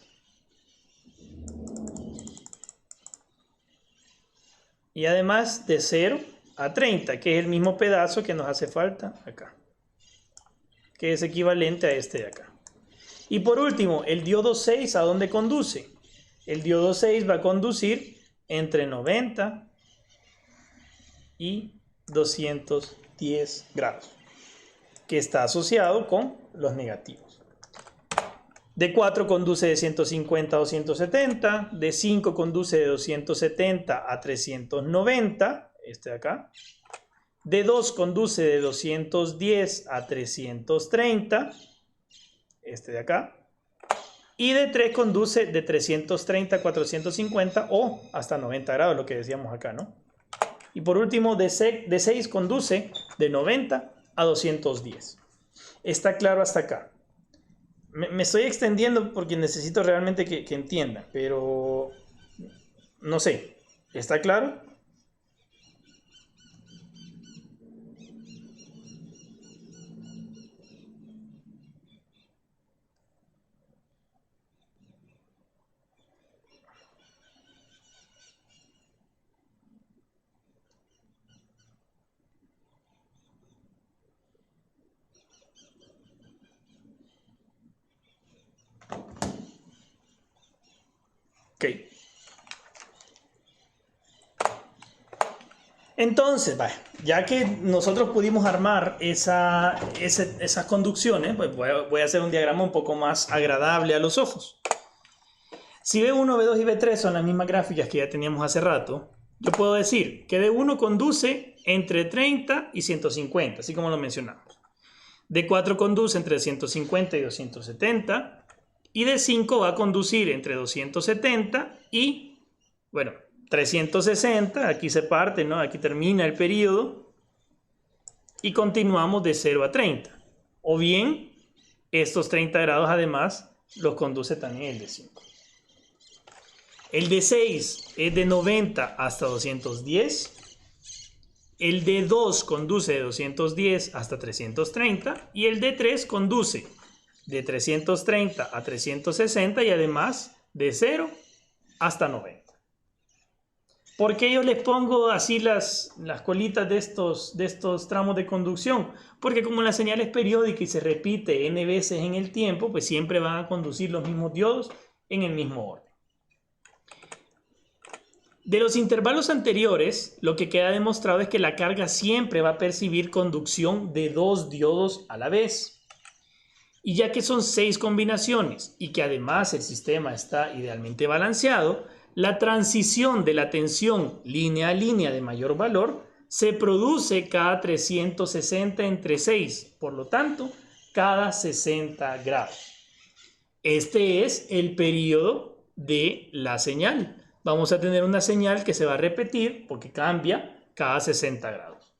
Speaker 1: de 0 a 30, que es el mismo pedazo que nos hace falta acá, que es equivalente a este de acá. Y por último, el diodo 6, ¿a dónde conduce? El diodo 6 va a conducir entre 90 y 210 grados, que está asociado con los negativos. De 4 conduce de 150 a 270, de 5 conduce de 270 a 390, este de acá. De 2 conduce de 210 a 330, este de acá. Y de 3 conduce de 330 a 450 o hasta 90 grados, lo que decíamos acá, ¿no? Y por último, de 6 conduce de 90 a 210. ¿Está claro hasta acá? Me estoy extendiendo porque necesito realmente que entiendan, pero no sé, ¿está claro? Ok. Entonces, ya que nosotros pudimos armar esas conducciones, pues voy a hacer un diagrama un poco más agradable a los ojos. Si B1, B2 y B3 son las mismas gráficas que ya teníamos hace rato, yo puedo decir que D1 conduce entre 30 y 150, así como lo mencionamos. D4 conduce entre 150 y 270. Y D5 va a conducir entre 270 y, bueno, 360. Aquí se parte, ¿no? Aquí termina el periodo. Y continuamos de 0 a 30. O bien, estos 30 grados además los conduce también el D5. El D6 es de 90 hasta 210. El D2 conduce de 210 hasta 330. Y el D3 conduce de 330 a 360 y además de 0 hasta 90. ¿Por qué yo les pongo así las colitas de estos tramos de conducción? Porque como la señal es periódica y se repite n veces en el tiempo, pues siempre van a conducir los mismos diodos en el mismo orden. De los intervalos anteriores, lo que queda demostrado es que la carga siempre va a percibir conducción de 2 diodos a la vez. Y ya que son 6 combinaciones y que además el sistema está idealmente balanceado, la transición de la tensión línea a línea de mayor valor se produce cada 360 entre 6, por lo tanto, cada 60 grados. Este es el periodo de la señal. Vamos a tener una señal que se va a repetir porque cambia cada 60 grados.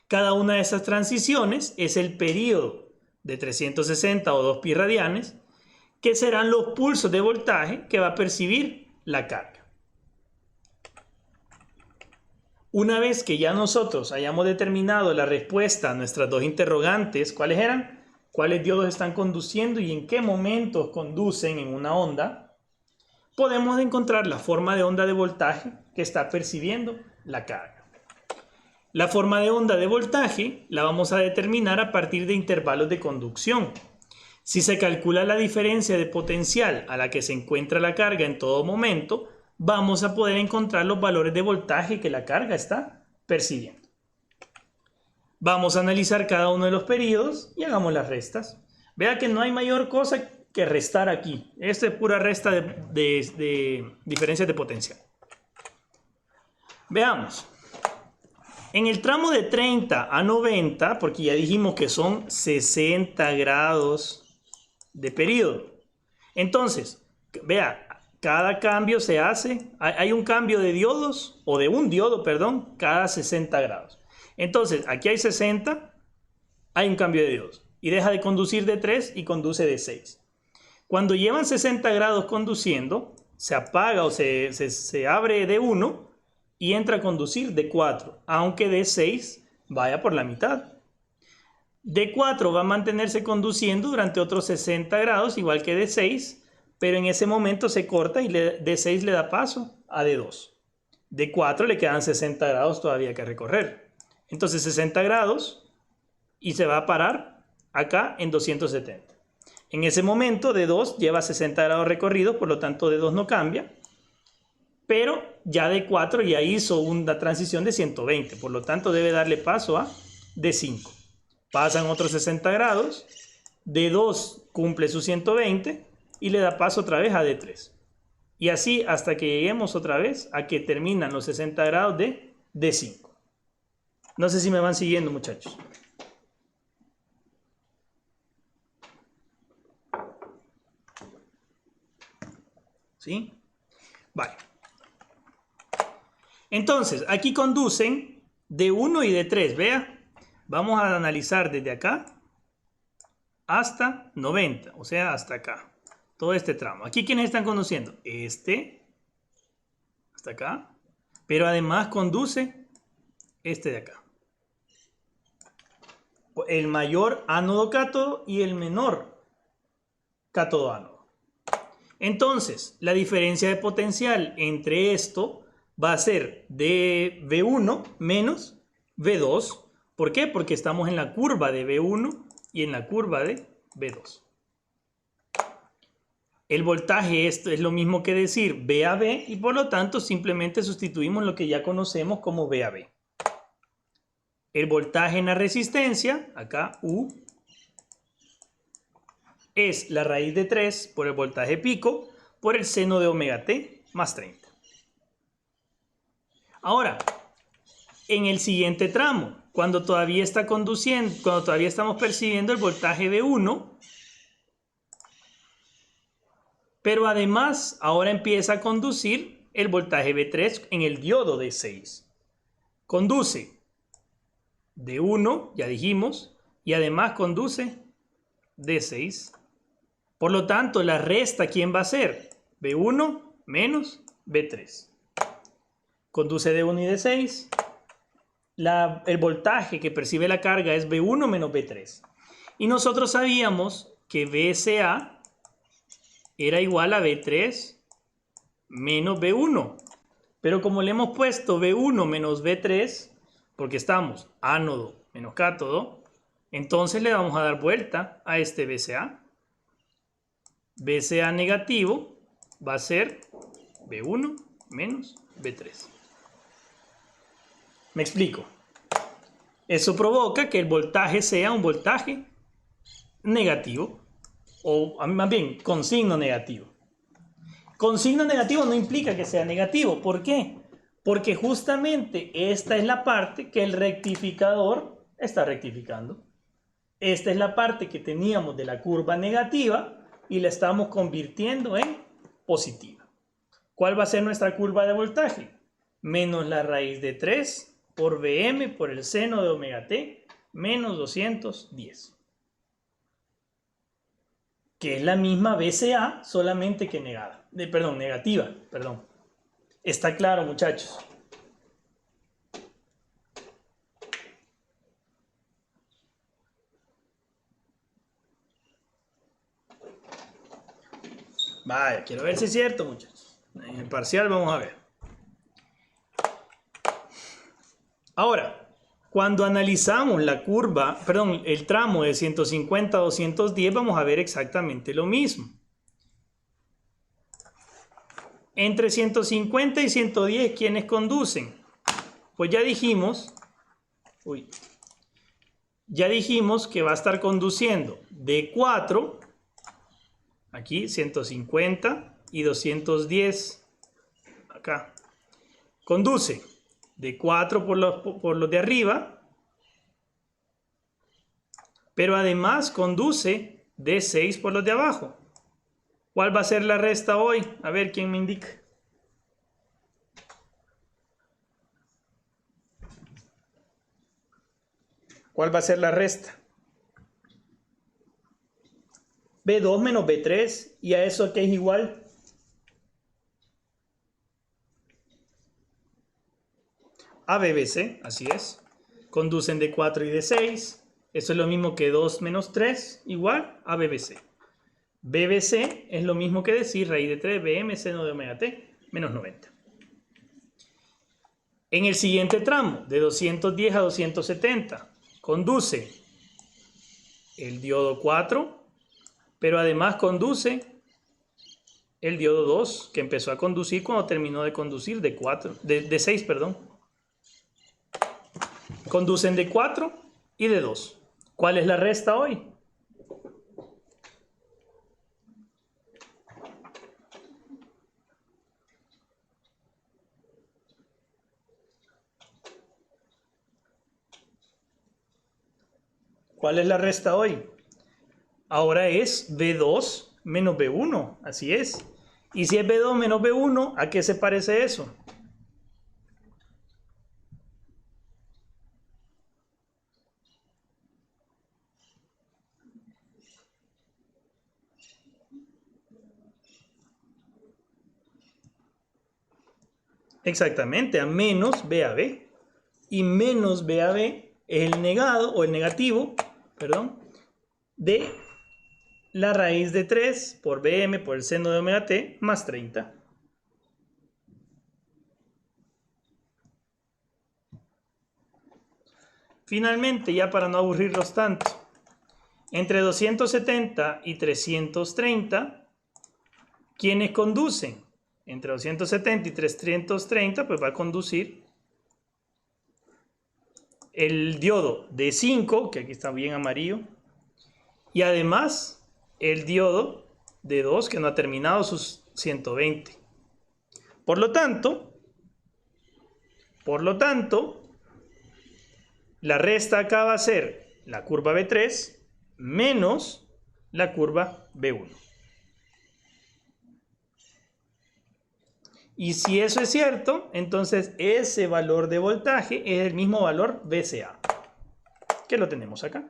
Speaker 1: Cada una de esas transiciones es el periodo de 360 o 2 pi radianes, que serán los pulsos de voltaje que va a percibir la carga. Una vez que ya nosotros hayamos determinado la respuesta a nuestras dos interrogantes, ¿cuáles eran? ¿Cuáles diodos están conduciendo y en qué momentos conducen en una onda? Podemos encontrar la forma de onda de voltaje que está percibiendo la carga. La forma de onda de voltaje la vamos a determinar a partir de intervalos de conducción. Si se calcula la diferencia de potencial a la que se encuentra la carga en todo momento, vamos a poder encontrar los valores de voltaje que la carga está percibiendo. Vamos a analizar cada uno de los periodos y hagamos las restas. Vea que no hay mayor cosa que restar aquí. Esto es pura resta de diferencias de potencial. Veamos. En el tramo de 30 a 90, porque ya dijimos que son 60 grados de periodo. Entonces, Vea, cada cambio se hace, hay un cambio de diodos, o de un diodo, perdón, cada 60 grados. Entonces, aquí hay 60, hay un cambio de diodos. Y deja de conducir de 3 y conduce de 6. Cuando llevan 60 grados conduciendo, se apaga o se abre de 1 y entra a conducir de 4, aunque de 6 vaya por la mitad. De 4 va a mantenerse conduciendo durante otros 60 grados, igual que de 6, pero en ese momento se corta y de 6 le da paso a de 2. De 4 le quedan 60 grados todavía que recorrer. Entonces 60 grados y se va a parar acá en 270. En ese momento de 2 lleva 60 grados recorridos, por lo tanto de 2 no cambia. Pero ya de 4 ya hizo una transición de 120, por lo tanto debe darle paso a de 5. Pasan otros 60 grados, de 2 cumple su 120 y le da paso otra vez a de 3. Y así hasta que lleguemos otra vez a que terminan los 60 grados de D5. No sé si me van siguiendo, muchachos. ¿Sí? Vale. Entonces, aquí conducen de 1 y de 3. Vea, vamos a analizar desde acá hasta 90, o sea, hasta acá. Todo este tramo. Aquí, ¿quiénes están conduciendo? Este, hasta acá. Pero además conduce este de acá. El mayor ánodo cátodo y el menor cátodo ánodo. Entonces, la diferencia de potencial entre esto va a ser de V1 menos V2. ¿Por qué? Porque estamos en la curva de V1 y en la curva de V2. El voltaje esto es lo mismo que decir V a V y por lo tanto simplemente sustituimos lo que ya conocemos como V a V. El voltaje en la resistencia, acá U, es la raíz de 3 por el voltaje pico por el seno de omega t más 30. Ahora, en el siguiente tramo, cuando todavía está conduciendo, cuando todavía estamos percibiendo el voltaje V1, pero además ahora empieza a conducir el voltaje V3 en el diodo de 6. Conduce de 1, ya dijimos, y además conduce de 6. Por lo tanto, la resta, ¿quién va a ser? V1 menos V3. Conduce de 1 y de 6. El voltaje que percibe la carga es V1 menos V3. Y nosotros sabíamos que VSA era igual a V3 menos V1. Pero como le hemos puesto V1 menos V3, porque estamos ánodo menos cátodo, entonces le vamos a dar vuelta a este VSA. VSA negativo va a ser V1 menos V3. Me explico. Eso provoca que el voltaje sea un voltaje negativo, o más bien con signo negativo. Con signo negativo no implica que sea negativo. ¿Por qué? Porque justamente esta es la parte que el rectificador está rectificando. Esta es la parte que teníamos de la curva negativa y la estamos convirtiendo en positiva. ¿Cuál va a ser nuestra curva de voltaje? Menos la raíz de 3 por Vm por el seno de omega t menos 210. Que es la misma VCA, solamente que negativa. ¿Está claro, muchachos? Vaya, quiero ver si es cierto, muchachos. En el parcial vamos a ver. Ahora, cuando analizamos la curva, el tramo de 150 a 210, vamos a ver exactamente lo mismo. Entre 150 y 110, ¿quiénes conducen? Pues ya dijimos que va a estar conduciendo de 4, aquí 150 y 210, acá. Conduce de 4 por los de arriba, pero además conduce de 6 por los de abajo. ¿Cuál va a ser la resta hoy? A ver, ¿quién me indica? ¿Cuál va a ser la resta? B2 menos B3. ¿Y a eso qué es igual? A BBC, así es. Conducen de 4 y de 6. Eso es lo mismo que 2 menos 3, igual a BBC. BBC es lo mismo que decir raíz de 3 BM seno de omega t menos 90. En el siguiente tramo, de 210 a 270, conduce el diodo 4, pero además conduce el diodo 2, que empezó a conducir cuando terminó de conducir de 6, perdón. Conducen de 4 y de 2. ¿Cuál es la resta hoy? ¿Cuál es la resta hoy? Ahora es B2 menos B1, así es. Y si es B2 menos B1, ¿a qué se parece eso? Exactamente, a menos B a B. Y menos B a B es el negado o el negativo, perdón, de la raíz de 3 por BM por el seno de omega t más 30. Finalmente, ya para no aburrirlos tanto, entre 270 y 330, ¿quiénes conducen? Entre 270 y 330, pues va a conducir el diodo de 5, que aquí está bien amarillo, y además el diodo de 2, que no ha terminado sus 120. Por lo tanto, la resta acá va a ser la curva B3 menos la curva B1. Y si eso es cierto, entonces ese valor de voltaje es el mismo valor VCA, que lo tenemos acá.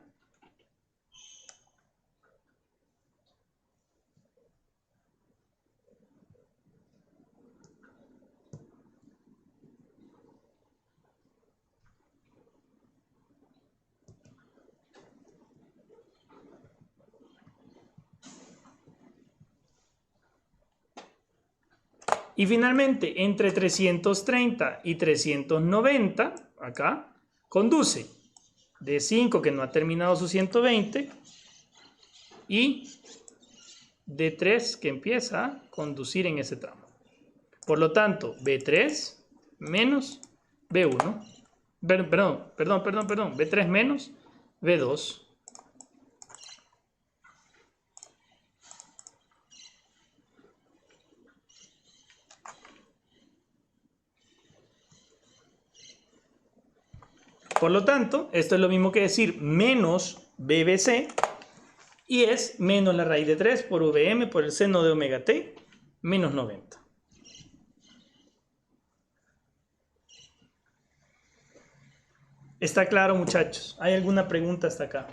Speaker 1: Y finalmente, entre 330 y 390, acá, conduce de 5, que no ha terminado su 120, y de 3, que empieza a conducir en ese tramo. Por lo tanto, B3 menos B1, perdón, B3 menos B2. Por lo tanto, esto es lo mismo que decir menos BBC, y es menos la raíz de 3 por VM por el seno de omega t menos 90. ¿Está claro, muchachos? ¿Hay alguna pregunta hasta acá?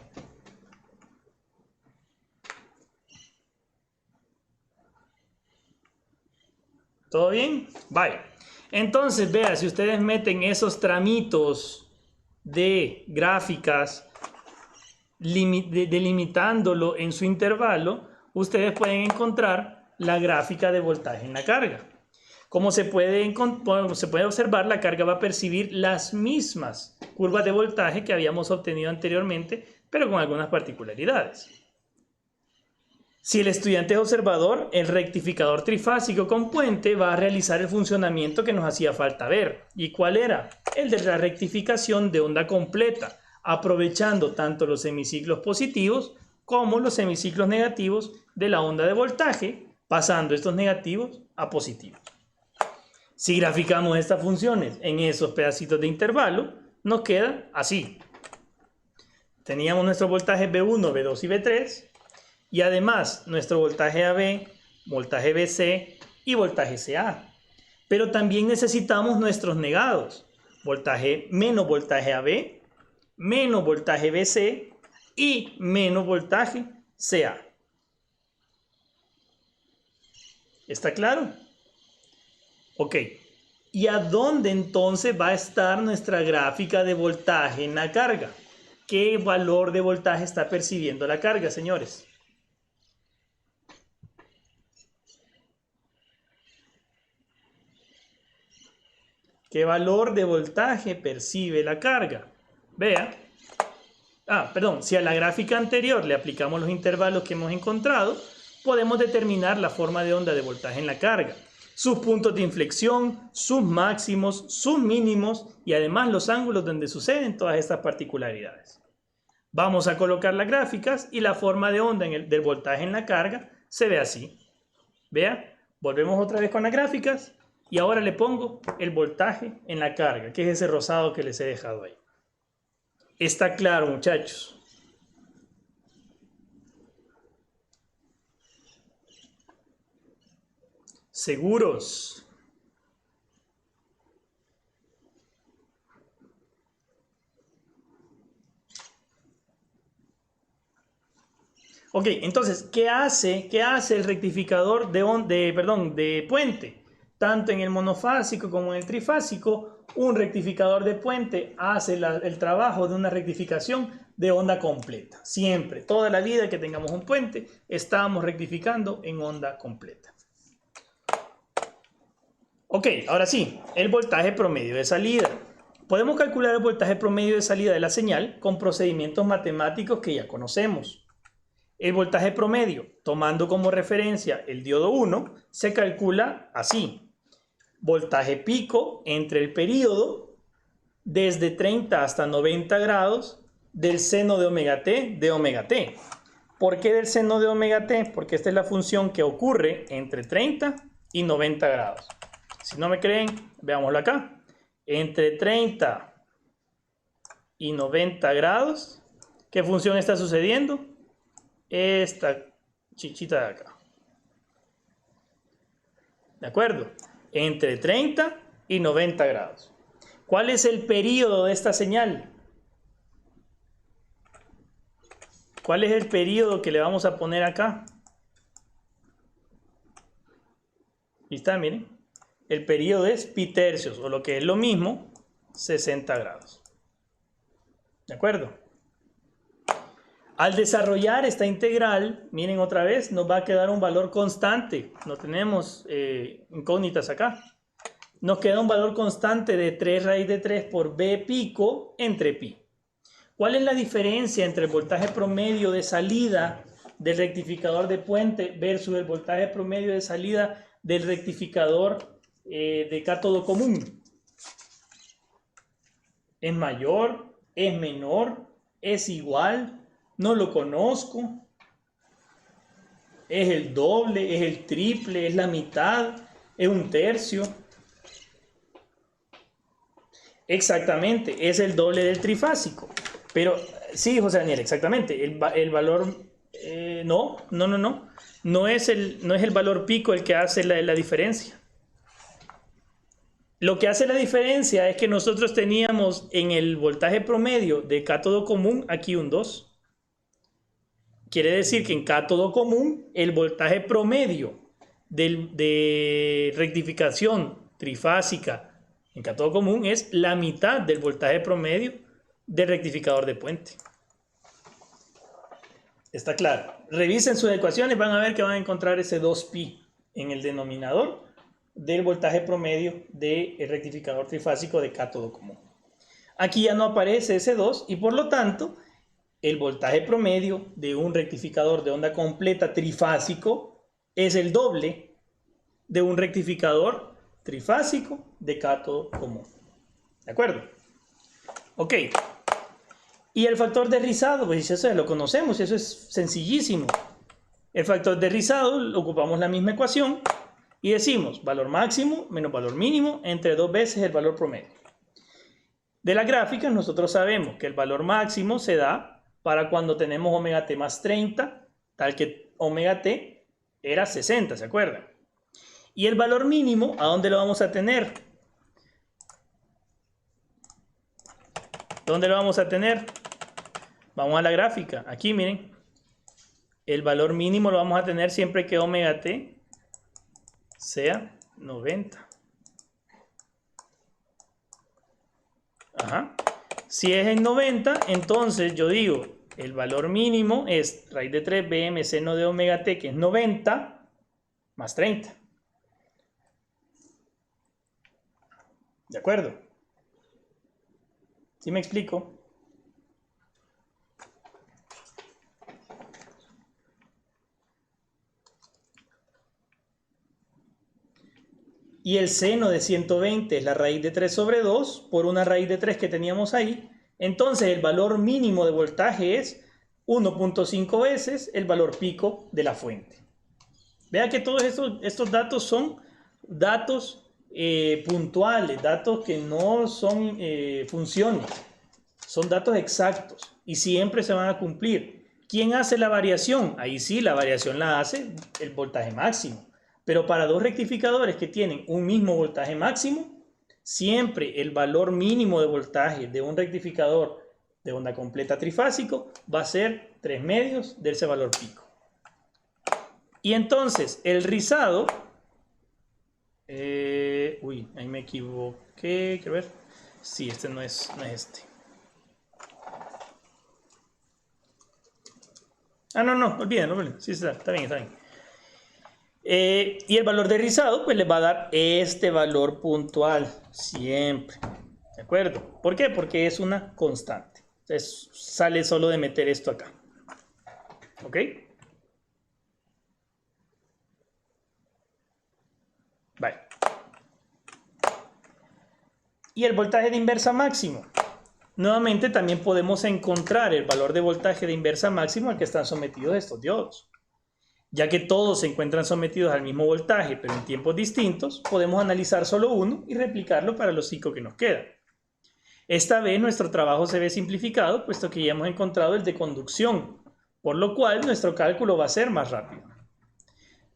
Speaker 1: ¿Todo bien? Vaya. Entonces, vea, si ustedes meten esos tramitos de gráficas delimitándolo en su intervalo, ustedes pueden encontrar la gráfica de voltaje en la carga. Como se puede observar, la carga va a percibir las mismas curvas de voltaje que habíamos obtenido anteriormente, pero con algunas particularidades. Si el estudiante es observador, el rectificador trifásico con puente va a realizar el funcionamiento que nos hacía falta ver. ¿Y cuál era? El de la rectificación de onda completa, aprovechando tanto los semiciclos positivos como los semiciclos negativos de la onda de voltaje, pasando estos negativos a positivos. Si graficamos estas funciones en esos pedacitos de intervalo, nos queda así. Teníamos nuestro voltaje B1, B2 y B3, y además nuestro voltaje AB voltaje BC y voltaje CA. Pero también necesitamos nuestros negados, menos voltaje AB, menos voltaje BC y menos voltaje CA. ¿Está claro? Ok. ¿Y a dónde entonces va a estar nuestra gráfica de voltaje en la carga? ¿Qué valor de voltaje está percibiendo la carga, señores? ¿Qué valor de voltaje percibe la carga? Vea. Perdón, si a la gráfica anterior le aplicamos los intervalos que hemos encontrado, podemos determinar la forma de onda de voltaje en la carga, sus puntos de inflexión, sus máximos, sus mínimos y además los ángulos donde suceden todas estas particularidades. Vamos a colocar las gráficas y la forma de onda del voltaje en la carga se ve así. Vea, volvemos otra vez con las gráficas y ahora le pongo el voltaje en la carga, que es ese rosado que les he dejado ahí. ¿Está claro, muchachos? ¿Seguros? Ok, entonces, ¿qué hace el rectificador de puente? Tanto en el monofásico como en el trifásico, un rectificador de puente hace el trabajo de una rectificación de onda completa. Siempre, toda la vida que tengamos un puente, estamos rectificando en onda completa. Ok, ahora sí, el voltaje promedio de salida. Podemos calcular el voltaje promedio de salida de la señal con procedimientos matemáticos que ya conocemos. El voltaje promedio, tomando como referencia el diodo 1, se calcula así. Voltaje pico entre el período desde 30 hasta 90 grados del seno de omega t de omega t. ¿Por qué del seno de omega t? Porque esta es la función que ocurre entre 30 y 90 grados. Si no me creen, veámoslo acá. Entre 30 y 90 grados, ¿qué función está sucediendo? Esta chichita de acá. ¿De acuerdo? Entre 30 y 90 grados. ¿Cuál es el período de esta señal? ¿Cuál es el período que le vamos a poner acá? Ahí está, miren. El período es pi tercios, o lo que es lo mismo, 60 grados. ¿De acuerdo? Al desarrollar esta integral, miren otra vez, nos va a quedar un valor constante. No tenemos incógnitas acá. Nos queda un valor constante de 3 raíz de 3 por b pico entre pi. ¿Cuál es la diferencia entre el voltaje promedio de salida del rectificador de puente versus el voltaje promedio de salida del rectificador de cátodo común? ¿Es mayor? ¿Es menor? ¿Es igual? No lo conozco. ¿Es el doble? ¿Es el triple? ¿Es la mitad? ¿Es un tercio? Exactamente, es el doble del trifásico. Pero sí, José Daniel, exactamente. El valor, no. No es el valor pico el que hace la diferencia. Lo que hace la diferencia es que nosotros teníamos en el voltaje promedio de cátodo común aquí un 2. Quiere decir que en cátodo común el voltaje promedio de rectificación trifásica en cátodo común es la mitad del voltaje promedio del rectificador de puente. ¿Está claro? Revisen sus ecuaciones, van a ver que van a encontrar ese 2pi en el denominador del voltaje promedio del rectificador trifásico de cátodo común. Aquí ya no aparece ese 2 y por lo tanto el voltaje promedio de un rectificador de onda completa trifásico es el doble de un rectificador trifásico de cátodo común. ¿De acuerdo? Ok. Y el factor de rizado, pues eso lo conocemos, eso es sencillísimo. El factor de rizado, ocupamos la misma ecuación y decimos valor máximo menos valor mínimo entre 2 veces el valor promedio. De la gráfica nosotros sabemos que el valor máximo se da para cuando tenemos omega t más 30, tal que omega t era 60, ¿se acuerdan? Y el valor mínimo, ¿a dónde lo vamos a tener? ¿Dónde lo vamos a tener? Vamos a la gráfica. Aquí, miren. El valor mínimo lo vamos a tener siempre que omega t sea 90. Ajá. Si es en 90, entonces yo digo, el valor mínimo es raíz de 3 bm seno de omega t, que es 90, más 30. ¿De acuerdo? ¿Sí me explico? Y el seno de 120 es la raíz de 3 sobre 2 por una raíz de 3 que teníamos ahí. Entonces el valor mínimo de voltaje es 1.5 veces el valor pico de la fuente. Vea que todos estos datos son datos puntuales, datos que no son funciones, son datos exactos y siempre se van a cumplir. ¿Quién hace la variación? Ahí sí, la variación la hace el voltaje máximo. Pero para dos rectificadores que tienen un mismo voltaje máximo, siempre el valor mínimo de voltaje de un rectificador de onda completa trifásico va a ser 3 medios de ese valor pico. Y entonces el rizado, uy, ahí me equivoqué, quiero ver, sí, este no es este. Ah, no, olvídenlo, sí, está bien, está bien. Y el valor de rizado pues les va a dar este valor puntual siempre, ¿de acuerdo? ¿Por qué? Porque es una constante. Entonces sale solo de meter esto acá, ¿ok? Vale. Y el voltaje de inversa máximo. Nuevamente también podemos encontrar el valor de voltaje de inversa máximo al que están sometidos estos diodos. Ya que todos se encuentran sometidos al mismo voltaje, pero en tiempos distintos, podemos analizar solo uno y replicarlo para los 5 que nos quedan. Esta vez nuestro trabajo se ve simplificado, puesto que ya hemos encontrado el de conducción, por lo cual nuestro cálculo va a ser más rápido.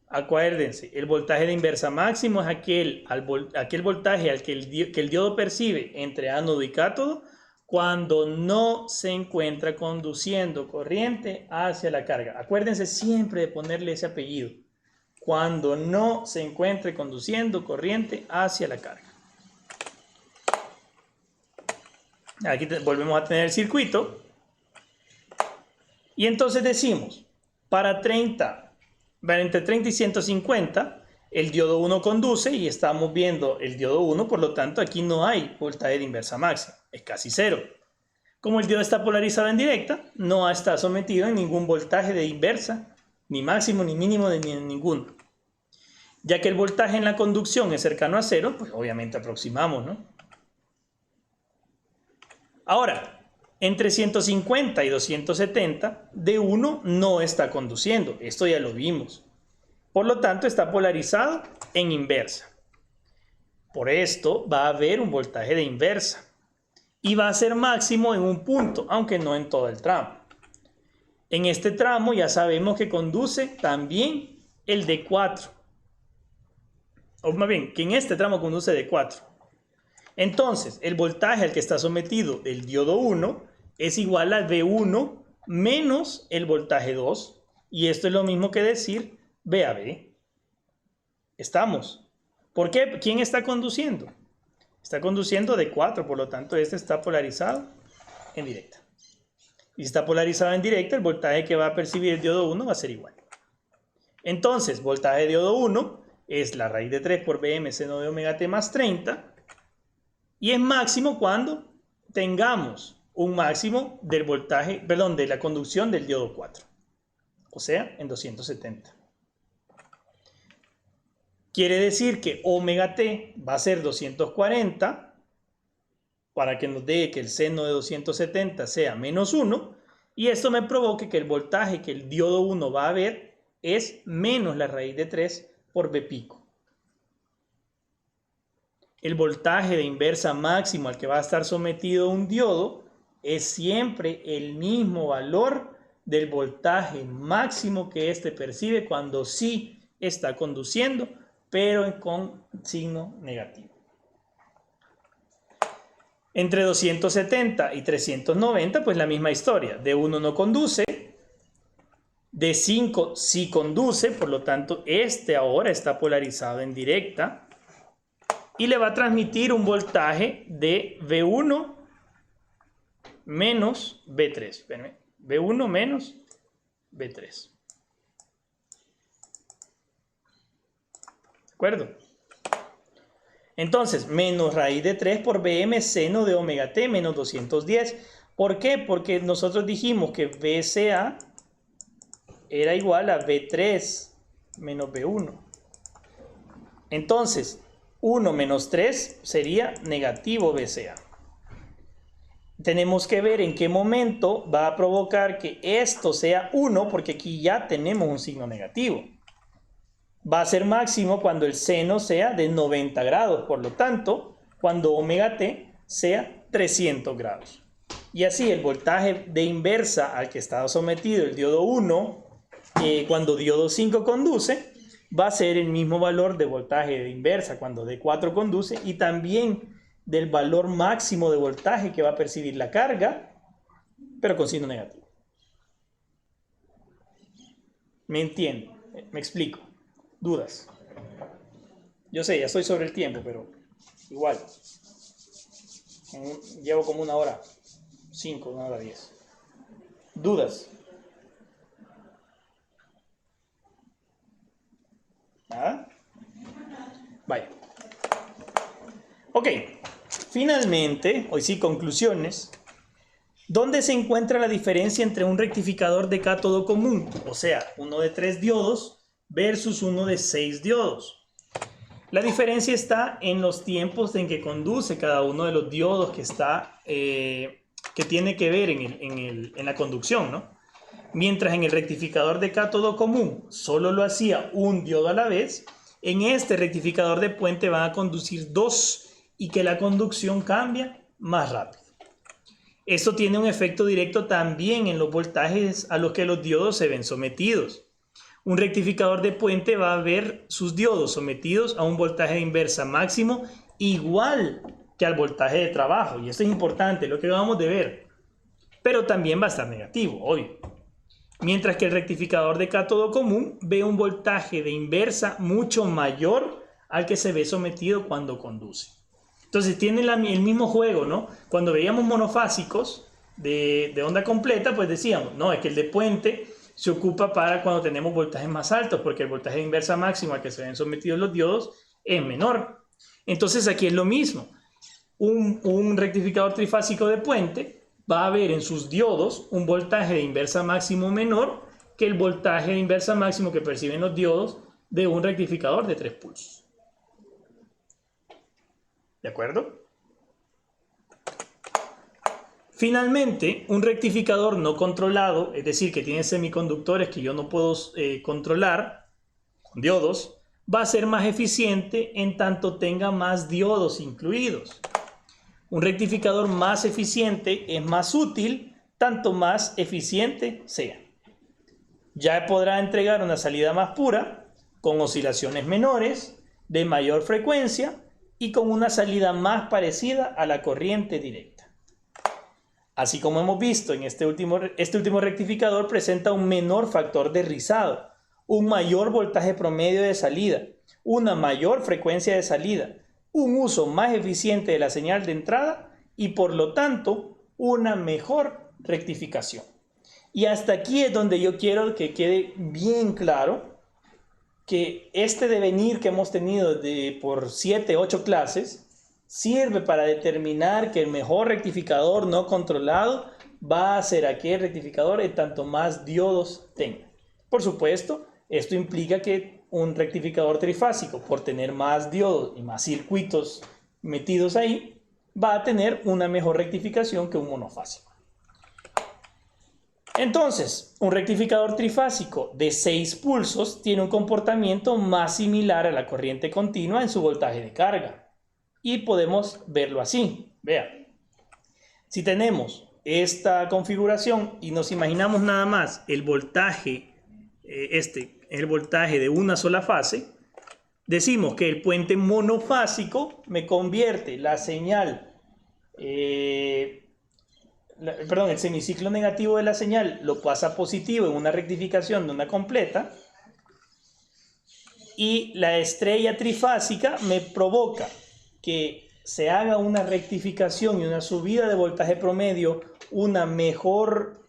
Speaker 1: Acuérdense, el voltaje de inversa máximo es aquel voltaje que el diodo percibe entre ánodo y cátodo cuando no se encuentra conduciendo corriente hacia la carga. Acuérdense siempre de ponerle ese apellido. Cuando no se encuentre conduciendo corriente hacia la carga. Aquí volvemos a tener el circuito. Y entonces decimos, entre 30 y 150, el diodo 1 conduce y estamos viendo el diodo 1, por lo tanto aquí no hay voltaje de inversa máxima, es casi cero. Como el diodo está polarizado en directa, no está sometido a ningún voltaje de inversa, ni máximo, ni mínimo, ni ninguno. Ya que el voltaje en la conducción es cercano a cero, pues obviamente aproximamos, ¿no? Ahora, entre 150 y 270, D1 no está conduciendo, esto ya lo vimos. Por lo tanto, está polarizado en inversa. Por esto va a haber un voltaje de inversa. Y va a ser máximo en un punto, aunque no en todo el tramo. En este tramo ya sabemos que conduce también el D4. O más bien, que en este tramo conduce D4. Entonces, el voltaje al que está sometido el diodo 1 es igual a V1 menos el voltaje 2. Y esto es lo mismo que decir V a B. ¿Estamos? ¿Por qué? ¿Quién está conduciendo? Está conduciendo D4, por lo tanto este está polarizado en directa. Y si está polarizado en directa, el voltaje que va a percibir el diodo 1 va a ser igual. Entonces, voltaje de diodo 1 es la raíz de 3 por Bm seno de omega t más 30. Y es máximo cuando tengamos un máximo del voltaje, perdón, de la conducción del diodo 4. O sea, en 270. Quiere decir que omega t va a ser 240 para que nos dé que el seno de 270 sea menos 1 y esto me provoque que el voltaje que el diodo 1 va a ver es menos la raíz de 3 por B pico. El voltaje de inversa máximo al que va a estar sometido un diodo es siempre el mismo valor del voltaje máximo que éste percibe cuando sí está conduciendo, pero con signo negativo. Entre 270 y 390, pues la misma historia. De 1 no conduce, de 5 sí conduce, por lo tanto este ahora está polarizado en directa y le va a transmitir un voltaje de V1 menos V3. Espérenme. V1 menos V3. ¿De acuerdo? Entonces, menos raíz de 3 por Vm seno de omega t menos 210. ¿Por qué? Porque nosotros dijimos que VCA era igual a V3 menos V1. Entonces, 1 menos 3 sería negativo VCA. Tenemos que ver en qué momento va a provocar que esto sea 1, porque aquí ya tenemos un signo negativo. Va a ser máximo cuando el seno sea de 90 grados, por lo tanto, cuando omega t sea 300 grados. Y así el voltaje de inversa al que está sometido el diodo 1, cuando diodo 5 conduce, va a ser el mismo valor de voltaje de inversa cuando D4 conduce y también del valor máximo de voltaje que va a percibir la carga, pero con signo negativo. ¿Me entiendo? ¿Me explico? ¿Dudas? Yo sé, ya estoy sobre el tiempo, pero igual. Llevo como 1 hora 5, 1 hora 10. ¿Dudas? ¿Nada? Vaya. Ok. Finalmente, hoy sí, conclusiones. ¿Dónde se encuentra la diferencia entre un rectificador de cátodo común, o sea, uno de 3 diodos, versus uno de 6 diodos? La diferencia está en los tiempos en que conduce cada uno de los diodos que tiene que ver en la conducción, ¿no? Mientras en el rectificador de cátodo común solo lo hacía un diodo a la vez, en este rectificador de puente van a conducir 2 y que la conducción cambia más rápido. Esto tiene un efecto directo también en los voltajes a los que los diodos se ven sometidos. Un rectificador de puente va a ver sus diodos sometidos a un voltaje de inversa máximo igual que al voltaje de trabajo. Y esto es importante, lo que acabamos de ver. Pero también va a estar negativo, obvio. Mientras que el rectificador de cátodo común ve un voltaje de inversa mucho mayor al que se ve sometido cuando conduce. Entonces tiene el mismo juego, ¿no? Cuando veíamos monofásicos de onda completa, pues decíamos, no, es que el de puente se ocupa para cuando tenemos voltajes más altos, porque el voltaje de inversa máximo al que se ven sometidos los diodos es menor. Entonces aquí es lo mismo. Un rectificador trifásico de puente va a ver en sus diodos un voltaje de inversa máximo menor que el voltaje de inversa máximo que perciben los diodos de un rectificador de 3 pulsos. ¿De acuerdo? Finalmente, un rectificador no controlado, es decir, que tiene semiconductores que yo no puedo controlar, diodos, va a ser más eficiente en tanto tenga más diodos incluidos. Un rectificador más eficiente es más útil, tanto más eficiente sea. Ya podrá entregar una salida más pura, con oscilaciones menores, de mayor frecuencia y con una salida más parecida a la corriente directa. Así como hemos visto, en este último rectificador presenta un menor factor de rizado, un mayor voltaje promedio de salida, una mayor frecuencia de salida, un uso más eficiente de la señal de entrada y por lo tanto una mejor rectificación. Y hasta aquí es donde yo quiero que quede bien claro que este devenir que hemos tenido por 7, 8 clases sirve para determinar que el mejor rectificador no controlado va a ser aquel rectificador en tanto más diodos tenga. Por supuesto, esto implica que un rectificador trifásico, por tener más diodos y más circuitos metidos ahí, va a tener una mejor rectificación que un monofásico. Entonces, un rectificador trifásico de 6 pulsos tiene un comportamiento más similar a la corriente continua en su voltaje de carga. Y podemos verlo así. Vean, si tenemos esta configuración y nos imaginamos nada más el voltaje, el voltaje de una sola fase, decimos que el puente monofásico me convierte la señal, el semiciclo negativo de la señal lo pasa a positivo en una rectificación de una completa, y la estrella trifásica me provoca que se haga una rectificación y una subida de voltaje promedio, una mayor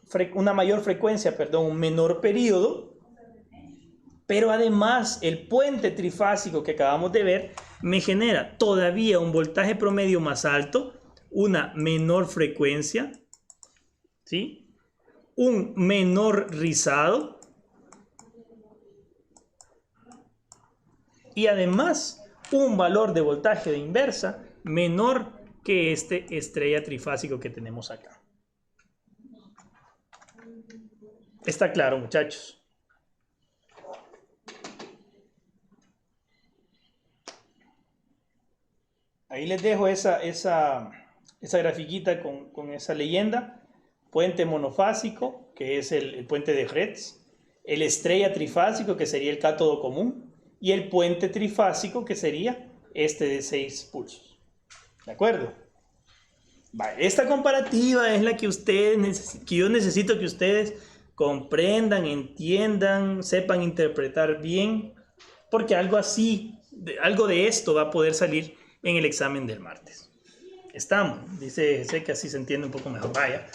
Speaker 1: frecuencia, un menor periodo, pero además el puente trifásico que acabamos de ver me genera todavía un voltaje promedio más alto, una menor frecuencia, ¿sí? Un menor rizado y además un valor de voltaje de inversa menor que este estrella trifásico que tenemos acá. ¿Está claro, muchachos? Ahí les dejo esa grafiquita con esa leyenda. Puente monofásico, que es el puente de Hertz. El estrella trifásico, que sería el cátodo común. Y el puente trifásico, que sería este de 6 pulsos. ¿De acuerdo? Vale, esta comparativa es la que yo necesito que ustedes comprendan, entiendan, sepan interpretar bien, porque algo así, algo de esto va a poder salir en el examen del martes. Estamos, dice sé que así se entiende un poco mejor. Vaya,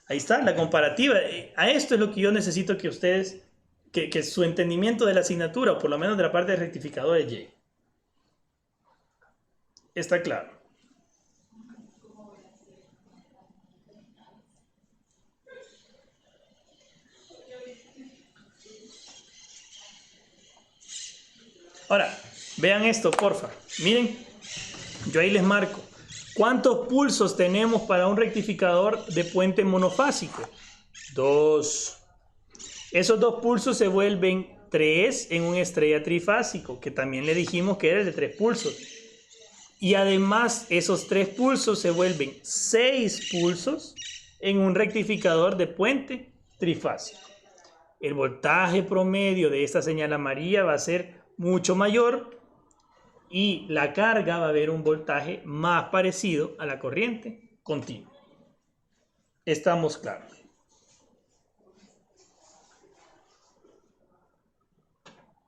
Speaker 1: ahí está la comparativa. A esto es lo que yo necesito que ustedes, que su entendimiento de la asignatura, o por lo menos de la parte de rectificadores, llegue. Está claro. Ahora, vean esto, porfa. Miren, yo ahí les marco. ¿Cuántos pulsos tenemos para un rectificador de puente monofásico? 2. Esos 2 pulsos se vuelven 3 en un estrella trifásico, que también le dijimos que era el de 3 pulsos. Y además, esos 3 pulsos se vuelven 6 pulsos en un rectificador de puente trifásico. El voltaje promedio de esta señal amarilla va a ser mucho mayor y la carga va a haber un voltaje más parecido a la corriente continua. ¿Estamos claros?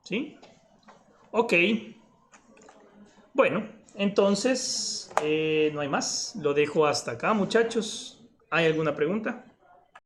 Speaker 1: ¿Sí? Ok. Bueno, entonces no hay más. Lo dejo hasta acá, muchachos. ¿Hay alguna pregunta?